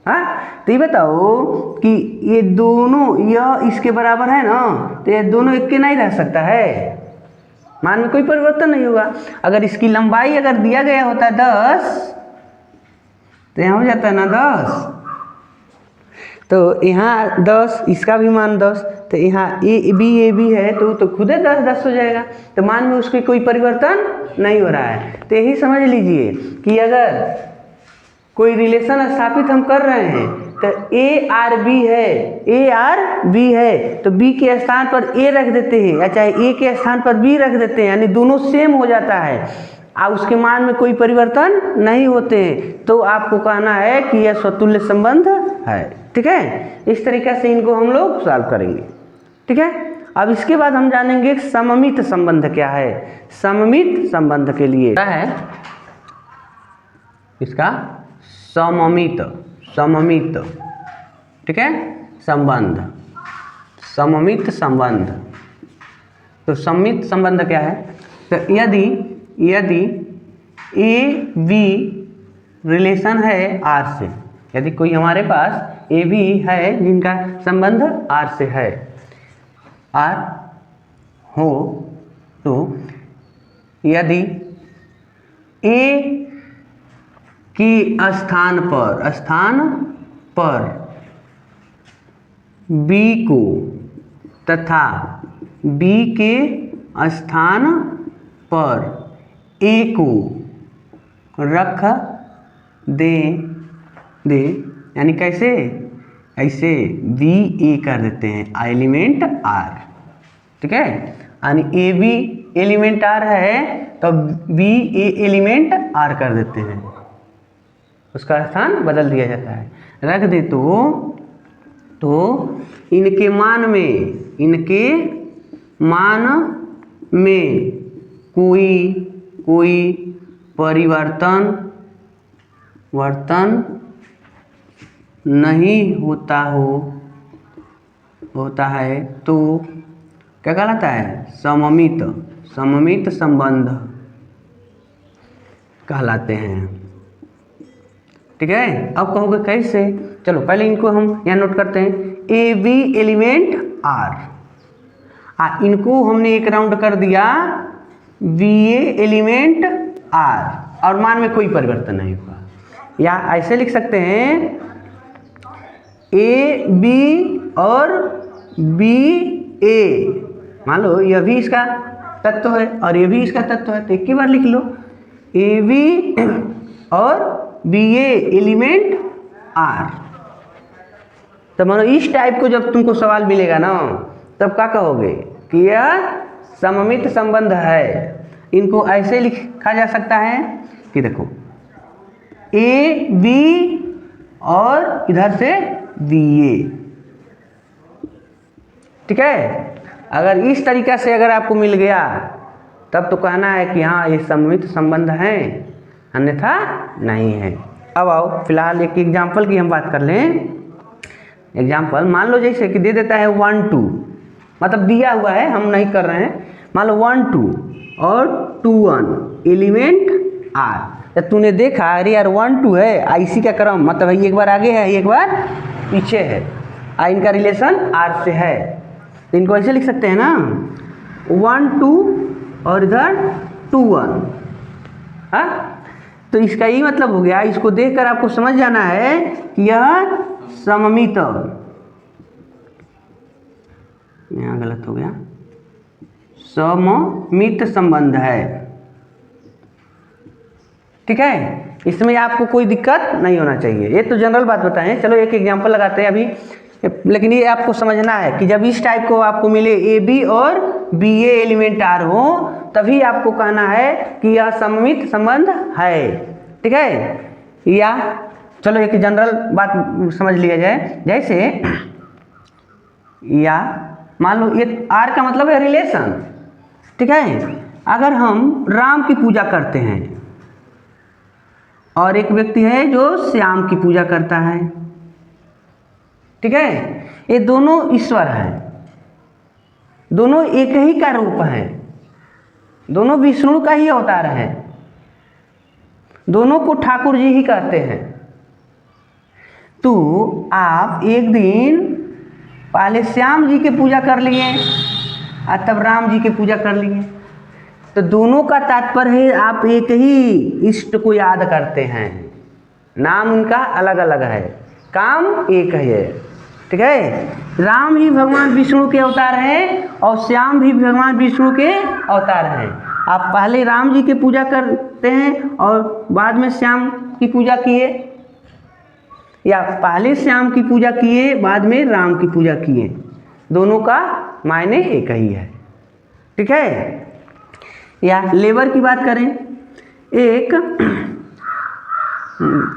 हाँ, तो ये बताओ कि ये दोनों यह इसके बराबर है ना, तो ये दोनों एक के नहीं रह सकता है, मान में कोई परिवर्तन नहीं होगा। अगर इसकी लंबाई अगर दिया गया होता है 10 तो यहाँ हो जाता है ना 10, तो यहाँ 10, इसका भी मान 10, तो यहाँ AB है तो खुद ही 10 हो जाएगा, तो मान में उसके कोई परिवर्तन नहीं हो रहा है। तो यही समझ लीजिए कि अगर कोई रिलेशन स्थापित हम कर रहे हैं तो ए आर बी है, ए आर बी है, तो बी के स्थान पर ए रख देते हैं या चाहे ए के स्थान पर बी रख देते हैं, यानी दोनों सेम हो जाता है और उसके मान में कोई परिवर्तन नहीं होते हैं, तो आपको कहना है कि यह स्वतुल्य संबंध है। ठीक है, इस तरीके से इनको हम लोग सॉल्व करेंगे। ठीक है, अब इसके बाद हम जानेंगे सममित संबंध क्या है। सममित संबंध के लिए क्या है इसका सममित, सममित, ठीक है, संबंध, सममित संबंध। तो सममित संबंध क्या है, तो यदि ए बी रिलेशन है आर से, यदि कोई हमारे पास ए बी है जिनका संबंध आर से है, आर हो, तो यदि ए के स्थान पर बी को तथा बी के स्थान पर ए को रख दे यानी कैसे, ऐसे बी ए कर देते हैं एलिमेंट आर। ठीक है, यानी ए बी एलिमेंट आर है तो बी ए एलिमेंट आर कर देते हैं, उसका स्थान बदल दिया जाता है, रख दे तो इनके मान में कोई परिवर्तन नहीं होता है तो क्या कहलाता है, सममित संबंध कहलाते हैं। ठीक है, अब कहोगे कैसे, चलो पहले इनको हम यहाँ नोट करते हैं। ए बी एलिमेंट आर, इनको हमने एक राउंड कर दिया बी ए एलिमेंट आर और मान में कोई परिवर्तन नहीं हुआ, या ऐसे लिख सकते हैं ए बी और बी ए, मान लो यह भी इसका तत्व है और ये भी इसका तत्व है, तो एक ही बार लिख लो ए बी और बी ए एलिमेंट आर। तो मानो इस टाइप को जब तुमको सवाल मिलेगा ना, तब क्या कहोगे कि यह सममित संबंध है। इनको ऐसे लिखा जा सकता है कि देखो ए बी और इधर से बी ए। ठीक है, अगर इस तरीका से अगर आपको मिल गया तब तो कहना है कि हाँ ये सममित संबंध है, अन्यथा नहीं है। अब आओ फिलहाल एक एग्जाम्पल की हम बात कर लें। एग्जाम्पल मान लो जैसे कि दे देता है 1 2, मतलब दिया हुआ है, हम नहीं कर रहे हैं, मान लो 1 2 और 2 1 एलिमेंट आर। जब तूने देखा अरे यार 1 2 है, इसी का क्रम मतलब है एक बार आगे है एक बार पीछे है, इनका रिलेशन आर से है, तो इनको ऐसे लिख सकते हैं ना 1 2 और इधर 2 1। हाँ, तो इसका ये मतलब हो गया, इसको देखकर आपको समझ जाना है कि यह सममित, यहाँ गलत हो गया, सममित संबंध है। ठीक है, इसमें आपको कोई दिक्कत नहीं होना चाहिए। ये तो जनरल बात बताएं, चलो एक एग्जांपल लगाते हैं अभी, लेकिन ये आपको समझना है कि जब इस टाइप को आपको मिले ए बी और बी ए एलिमेंट आर हो, तभी आपको कहना है कि यह सममित संबंध है। ठीक है, या चलो एक जनरल बात समझ लिया जाए, जैसे या मान लो ये आर का मतलब है रिलेशन। ठीक है, अगर हम राम की पूजा करते हैं और एक व्यक्ति है जो श्याम की पूजा करता है, ठीक है, ये दोनों ईश्वर हैं, दोनों एक ही का रूप है, दोनों विष्णु का ही अवतार है, दोनों को ठाकुर जी ही कहते हैं। तो आप एक दिन पहले श्याम जी की पूजा कर लिए और तब राम जी की पूजा कर लिए, तो दोनों का तात्पर्य है आप एक ही इष्ट को याद करते हैं, नाम उनका अलग अलग है, काम एक है। ठीक है, राम ही भगवान विष्णु के अवतार हैं और श्याम भी भगवान विष्णु के अवतार हैं। आप पहले राम जी की पूजा करते हैं और बाद में श्याम की पूजा किए, या पहले श्याम की पूजा किए बाद में राम की पूजा किए, दोनों का मायने एक ही है। ठीक है। या लेबर की बात करें, एक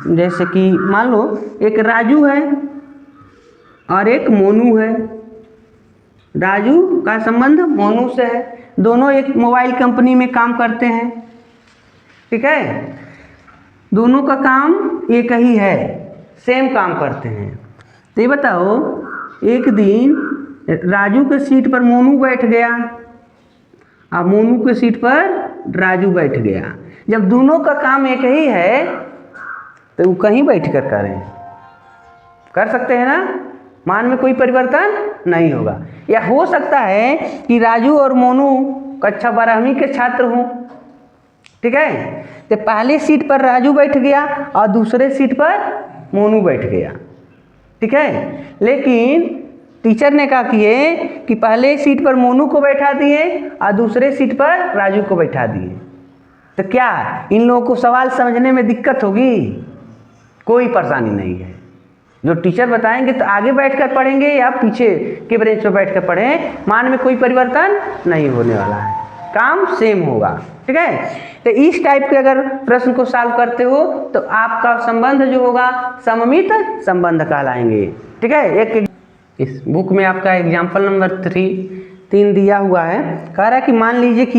जैसे कि मान लो एक राजू है और एक मोनू है। राजू का संबंध मोनू से है, दोनों एक मोबाइल कंपनी में काम करते हैं। ठीक है, दोनों का काम एक ही है, सेम काम करते हैं। तो ये बताओ, एक दिन राजू के सीट पर मोनू बैठ गया और मोनू के सीट पर राजू बैठ गया। जब दोनों का काम एक ही है तो वो कहीं बैठ कर करें, कर सकते हैं ना, मान में कोई परिवर्तन नहीं होगा। या हो सकता है कि राजू और मोनू कक्षा 12वीं के छात्र हों। ठीक है, तो पहले सीट पर राजू बैठ गया और दूसरे सीट पर मोनू बैठ गया। ठीक है, लेकिन टीचर ने कहा कि पहले सीट पर मोनू को बैठा दिए और दूसरे सीट पर राजू को बैठा दिए, तो क्या इन लोगों को सवाल समझने में दिक्कत होगी? कोई परेशानी नहीं है। जो टीचर बताएंगे तो आगे बैठकर पढ़ेंगे या पीछे के बेंच पर बैठकर पढ़ें, मान में कोई परिवर्तन नहीं होने वाला है, काम सेम होगा। ठीक है, तो इस टाइप के अगर प्रश्न को सॉल्व करते हो तो आपका संबंध जो होगा सममित संबंध कहलाएंगे। ठीक है, एक इस बुक में आपका एग्जाम्पल नंबर 3 दिया हुआ है। कह रहा है कि मान लीजिए कि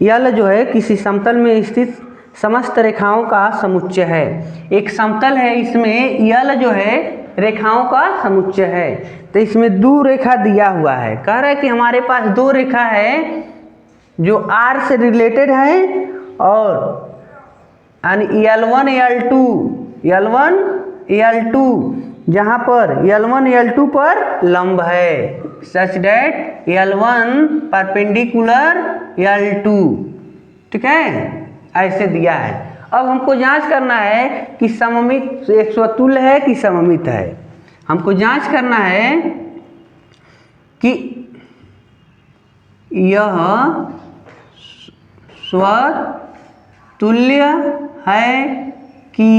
यल जो है किसी समतल में स्थित समस्त रेखाओं का समुच्चय है। एक समतल है, इसमें यल जो है रेखाओं का समुच्चय है। तो इसमें 2 रेखा दिया हुआ है। कह रहा है कि हमारे पास 2 रेखा है जो R से रिलेटेड है और L1 L2 जहाँ पर L1 L2 पर लंब है, सच डेट L1 परपेंडिकुलर L2। ठीक है, ऐसे दिया है। अब हमको जांच करना है कि सममित एक स्वतुल्य है कि सममित है। हमको जांच करना है कि यह स्वतुल्य है कि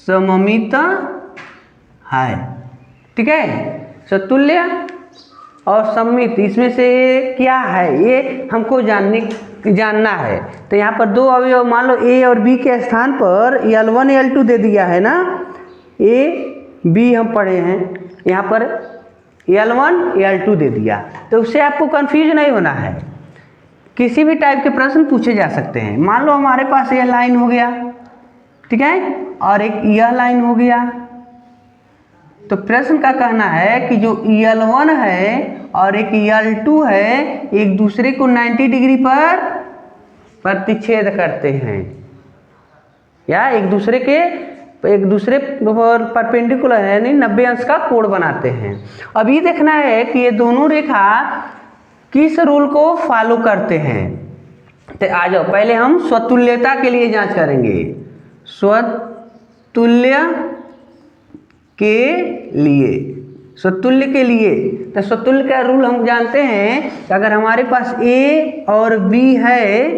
सममित है। ठीक है, स्वतुल्य और सममित इसमें से क्या है ये हमको जानना है। तो यहाँ पर 2 अवयव मान लो A और B के स्थान पर L1 L2 दे दिया है ना, A B हम पढ़े हैं, यहाँ पर L1 L2 दे दिया, तो उससे आपको कंफ्यूज नहीं होना है। किसी भी टाइप के प्रश्न पूछे जा सकते हैं। मान लो हमारे पास यह लाइन हो गया, ठीक है, और एक यह लाइन हो गया, तो प्रश्न का कहना है कि जो L1 है और एक L2 है एक दूसरे को 90 डिग्री पर प्रतिच्छेद करते हैं या एक दूसरे पर परपेंडिकुलर है, यानी 90 अंश का कोण बनाते हैं। अब ये देखना है कि ये दोनों रेखा किस रूल को फॉलो करते हैं। तो आ जाओ, पहले हम स्वतुल्यता के लिए जांच करेंगे। स्वतुल्य के लिए तो स्वतुल्य का रूल हम जानते हैं कि अगर हमारे पास A और B है,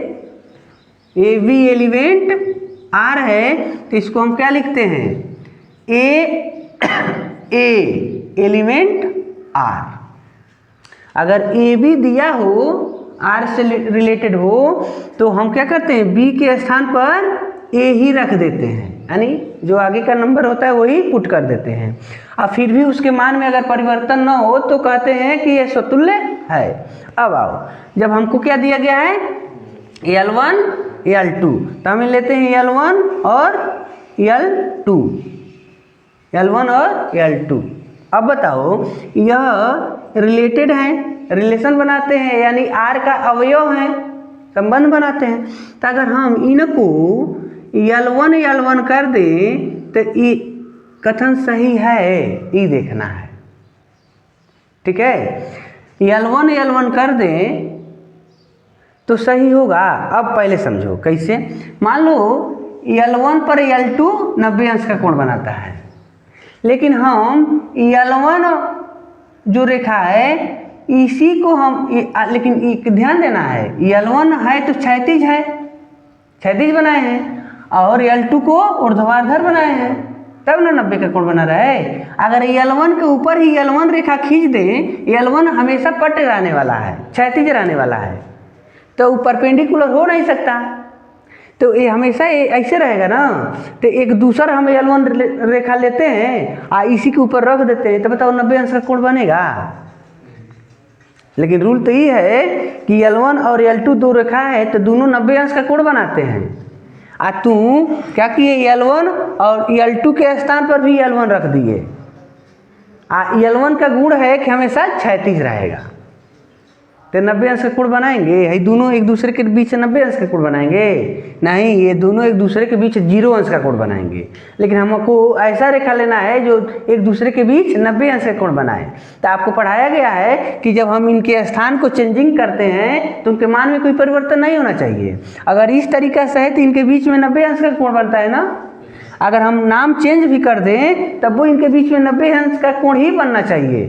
AB एलिमेंट R है, तो इसको हम क्या लिखते हैं, A एलिमेंट R। अगर AB दिया हो, R से रिलेटेड हो, तो हम क्या करते हैं, B के स्थान पर A ही रख देते हैं, यानी जो आगे का नंबर होता है वही पुट कर देते हैं। अब फिर भी उसके मान में अगर परिवर्तन न हो तो कहते हैं कि यह स्वतुल्य है। अब आओ, जब हमको क्या दिया गया है, L1 L2, तो हम लेते हैं L1 और L2, L1 और L2। अब बताओ, यह रिलेटेड है, रिलेशन बनाते हैं, यानी R का अवयव है, संबंध बनाते हैं। तो अगर हम इनको L1 कर दें तो ये कथन सही है, ये देखना है। ठीक है, L1 कर दें तो सही होगा। अब पहले समझो कैसे। मान लो L1 पर L2 90 अंश का कोण बनाता है, लेकिन हम L1 जो रेखा है इसी को हम लेकिन ध्यान देना है, L1 है तो क्षैतिज है, क्षैतिज बनाए हैं, और L2 को ऊर्ध्वाधर बनाए हैं। तब ना 90 का कोण बना रहा है। अगर L1 के ऊपर ही L1 रेखा खींच दें, L1 हमेशा कट रहने वाला है, क्षैतिज रहने वाला है, तो वो परपेंडिकुलर हो नहीं सकता, तो ये हमेशा ऐसे रहेगा ना। तो एक दूसरा हम L1 रेखा लेते हैं और इसी के ऊपर रख देते हैं, तो बताओ 90 अंश का कोण बनेगा। लेकिन रूल तो ये है कि L1 और L2 दो रेखा है तो दोनों 90 अंश का कोण बनाते हैं। तू क्या किए, L1 और L2 के स्थान पर भी L1 रख दिए। L1 का गुण है कि हमेशा क्षैतिज रहेगा, तो 90 अंश का कोण बनाएंगे। ये दोनों एक दूसरे के बीच 90 अंश का कोण बनाएंगे नहीं, ये दोनों एक दूसरे के बीच 0 अंश का कोण बनाएंगे। लेकिन हमको ऐसा रेखा लेना है जो एक दूसरे के बीच 90 अंश का कोण बनाए। तो आपको पढ़ाया गया है कि जब हम इनके स्थान को चेंजिंग करते हैं तो उनके मान में कोई परिवर्तन नहीं होना चाहिए। अगर इस तरीका से है तो इनके बीच में 90 अंश का कोण बनता है ना। अगर हम नाम चेंज भी कर दें तब वो इनके बीच में 90 अंश का कोण ही बनना चाहिए,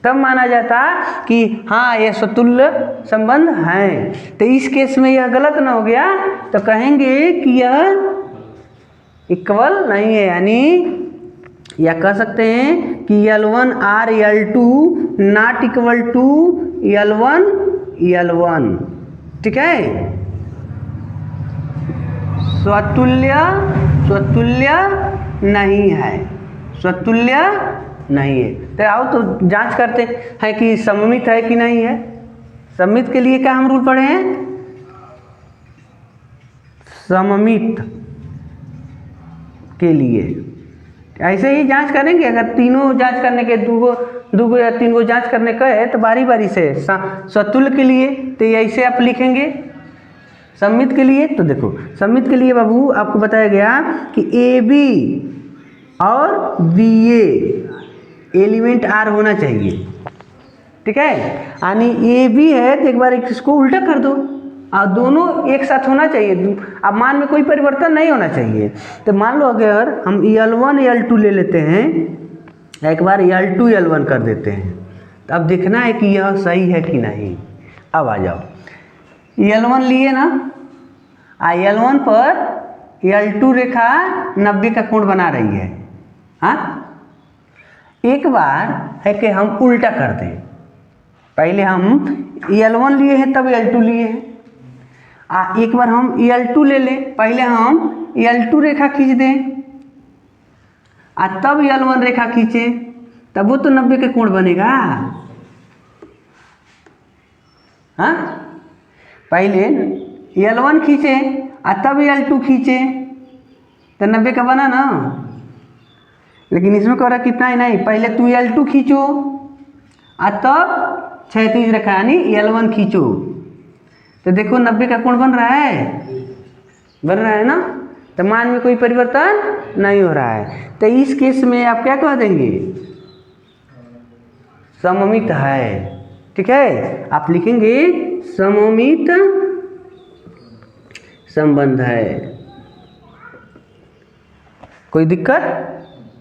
तब माना जाता कि हाँ ये स्वतुल्य संबंध है। तो इस केस में यह गलत ना हो गया, तो कहेंगे कि यह इक्वल नहीं है, यानी या कह सकते हैं कि L1 R L2 not equal to L1 L1। ठीक है, स्वतुल्य नहीं है, स्वतुल्य नहीं है। तो आओ तो जांच करते हैं कि सममित है कि नहीं है। सममित के लिए क्या हम रूल पढ़े हैं, सममित के लिए ऐसे ही जांच करेंगे। अगर तीनों जांच करने के दो या तीन गो जांच करने का है तो बारी बारी से स्वतुल्य के लिए तो ऐसे आप लिखेंगे। सममित के लिए तो देखो, सममित के लिए बाबू आपको बताया गया कि AB और BA एलिमेंट R होना चाहिए। ठीक है, यानी AB है तो एक बार इसको उल्टा कर दो और दोनों एक साथ होना चाहिए। अब मान में कोई परिवर्तन नहीं होना चाहिए। तो मान लो अगर हम L1 L2 ले लेते हैं, एक बार L2 L1 कर देते हैं, तो अब देखना है कि यह सही है कि नहीं। अब आ जाओ, L1 लिए ना, L1 पर L2 रेखा 90 का कोण बना रही है। हाँ, एक बार है कि हम उल्टा कर दें, पहले हम L1 लिए हैं तब L2 लिए हैं। एक बार हम L2 ले लें, पहले हम L2 रेखा खींच दें तब L1 रेखा खींचे, तब वो तो 90 का कोण बनेगा। हाँ, पहले L1 खींचे तब L2 खींचे तो 90 का बना ना। लेकिन इसमें कह रहा कितना ही नहीं, पहले तू L2 खींचो तब क्षैतिज रेखा यानी L1 खींचो, तो देखो 90 का कोण बन रहा है ना। तो मान में कोई परिवर्तन नहीं हो रहा है। तो इस केस में आप क्या कह देंगे, सममित है। ठीक है, आप लिखेंगे सममित संबंध है, कोई दिक्कत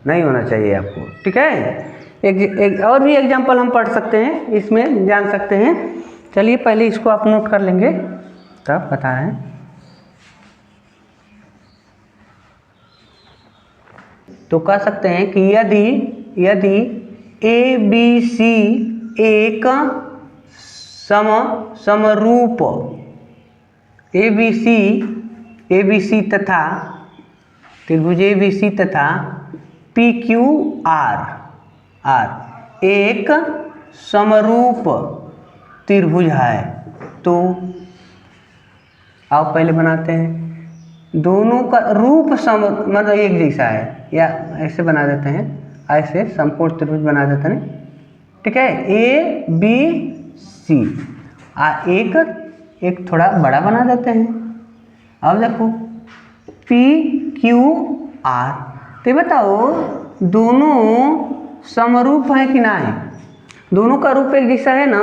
नहीं होना चाहिए आपको। ठीक है, एक और भी एग्जांपल हम पढ़ सकते हैं, इसमें जान सकते हैं। चलिए पहले इसको आप नोट कर लेंगे तब बता रहे हैं। तो कह सकते हैं कि यदि ABC एक समरूप ABC तथा त्रिभुज ABC तथा PQR एक समरूप त्रिभुज है, तो आओ पहले बनाते हैं। दोनों का रूप मतलब एक जैसा है, या ऐसे बना देते हैं, ऐसे समकोण त्रिभुज बना देते हैं। ठीक है, ABC एक थोड़ा बड़ा बना देते हैं। अब देखो PQR, तो बताओ दोनों समरूप है कि नहीं, दोनों का रूप एक जैसा है ना,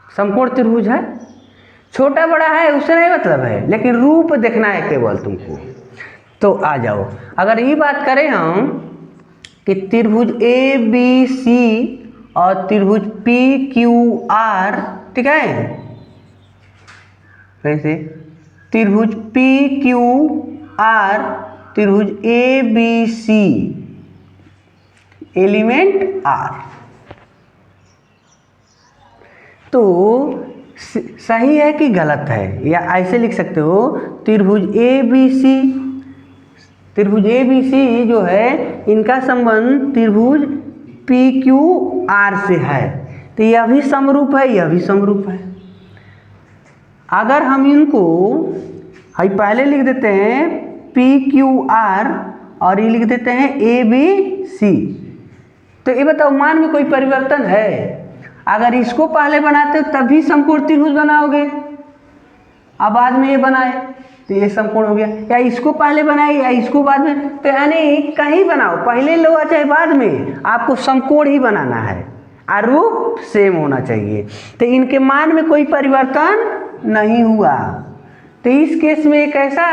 समकोण त्रिभुज है। छोटा बड़ा है उससे नहीं मतलब है, लेकिन रूप देखना है केवल तुमको। तो आ जाओ, अगर ये बात करें हम कि त्रिभुज ABC और त्रिभुज PQR, ठीक है, वैसे त्रिभुज PQR त्रिभुज ABC एलिमेंट R। तो सही है कि गलत है, या ऐसे लिख सकते हो त्रिभुज ABC जो है इनका संबंध त्रिभुज PQR से है, तो यह भी समरूप है, यह भी समरूप है। अगर हम इनको पहले लिख देते हैं PQR और ये लिख देते हैं ABC, तो ये बताओ मान में कोई परिवर्तन है? अगर इसको पहले बनाते हो तभी समकोण त्रिभुज बनाओगे, अब बाद में ये बनाए तो ये समकोण हो गया, या इसको पहले बनाए या इसको बाद में, तो यानी कहीं बनाओ, पहले लो चाहे बाद में, आपको समकोण ही बनाना है, और रूप सेम होना चाहिए। तो इनके मान में कोई परिवर्तन नहीं हुआ, तो इस केस में एक ऐसा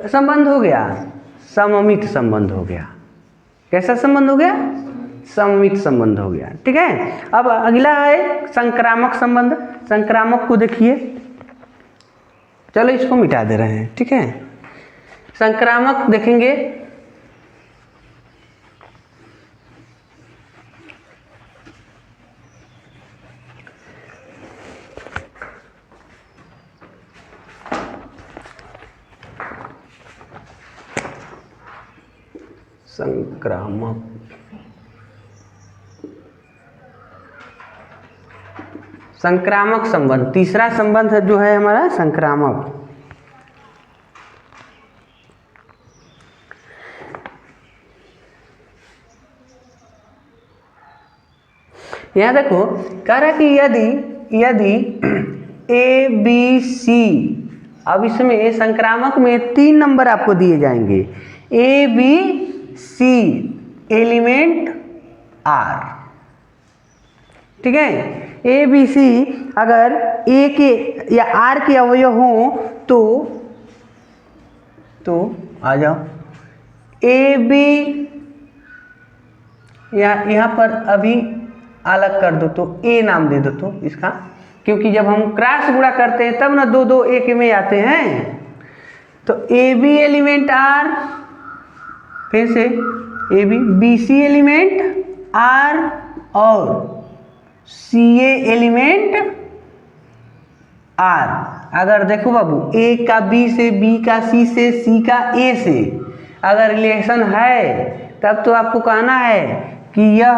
संबंध हो गया, सममित संबंध हो गया। कैसा संबंध हो गया? सममित संबंध हो गया। ठीक है, अब अगला है संक्रामक संबंध। संक्रामक को देखिए, चलो इसको मिटा दे रहे हैं। ठीक है, संक्रामक देखेंगे, संक्रामक संक्रामक संबंध, तीसरा संबंध जो है हमारा संक्रामक। यहां देखो कह रहा है कि यदि ABC, अब इसमें संक्रामक में 3 नंबर आपको दिए जाएंगे, ABC एलिमेंट R। ठीक है, ABC अगर A के या R के अवयव हो तो आ जाओ AB, या यहाँ पर अभी अलग कर दो तो A नाम दे दो तो इसका, क्योंकि जब हम क्रॉस गुणा करते हैं तब ना दो दो एक में आते हैं। तो AB एलिमेंट R, फिर से BC एलिमेंट R और CA एलिमेंट R। अगर देखो बाबू A का B से, B का C से, C का A से अगर रिलेशन है तब तो आपको कहना है कि यह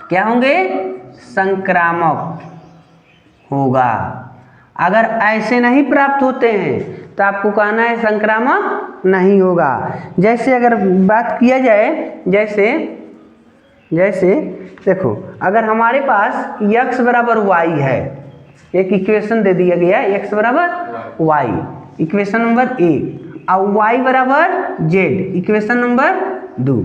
क्या होंगे? संक्रामक होगा। अगर ऐसे नहीं प्राप्त होते हैं तो आपको कहना है संक्रामक नहीं होगा। जैसे अगर बात किया जाए, जैसे देखो अगर हमारे पास x बराबर y है, एक इक्वेशन दे दिया गया x बराबर y, इक्वेशन नंबर 1, और y बराबर z, इक्वेशन नंबर 2।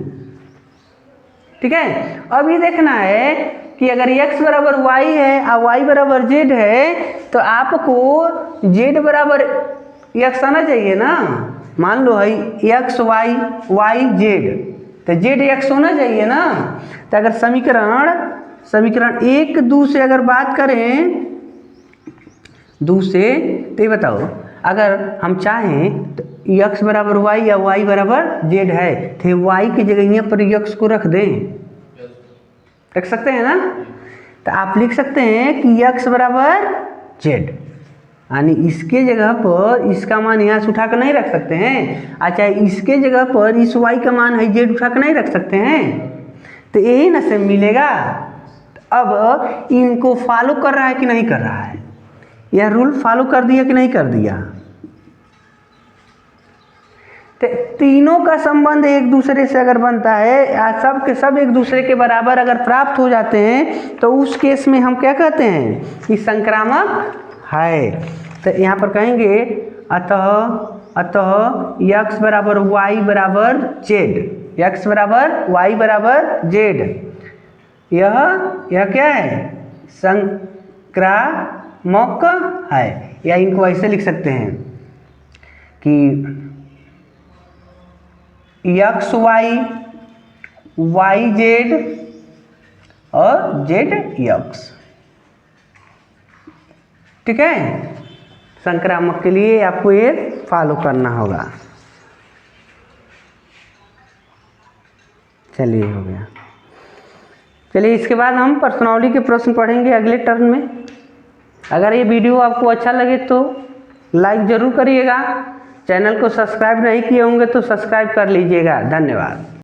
ठीक है, अभी देखना है कि अगर x बराबर y है और y बराबर z है तो आपको z बराबर x आना चाहिए ना। मान लो है x y y z, तो z x होना चाहिए ना। तो अगर समीकरण 1 2 से अगर बात करें, 2 से, तो ये बताओ अगर हम चाहें तो x बराबर y या y बराबर z है तो y की जगह यहाँ पर x को रख दें, रख सकते हैं ना। तो आप लिख सकते हैं कि x बराबर z, यानी इसके जगह पर इसका मान यहाँ से उठा कर नहीं रख सकते हैं। अच्छा, इसके जगह पर इस y का मान है z उठा कर नहीं रख सकते हैं, तो यही ना से मिलेगा। अब इनको फॉलो कर रहा है कि नहीं कर रहा है? यह रूल फॉलो कर दिया कि नहीं कर दिया? तो तीनों का संबंध एक दूसरे से अगर बनता है, सब के सब एक दूसरे के बराबर अगर प्राप्त हो जाते हैं तो उस केस में हम क्या कहते हैं कि संक्रामक है। तो यहाँ पर कहेंगे अतः x बराबर y बराबर z, x बराबर y बराबर z, यह क्या है? संक्रामक है। या इनको ऐसे लिख सकते हैं कि x y y z और z x। ठीक है, संक्रामक के लिए आपको एक फॉलो करना होगा। चलिए हो गया। चलिए इसके बाद हम पर्सनॉलिटी के प्रश्न पढ़ेंगे अगले टर्न में। अगर ये वीडियो आपको अच्छा लगे तो लाइक ज़रूर करिएगा। चैनल को सब्सक्राइब नहीं किए होंगे तो सब्सक्राइब कर लीजिएगा। धन्यवाद।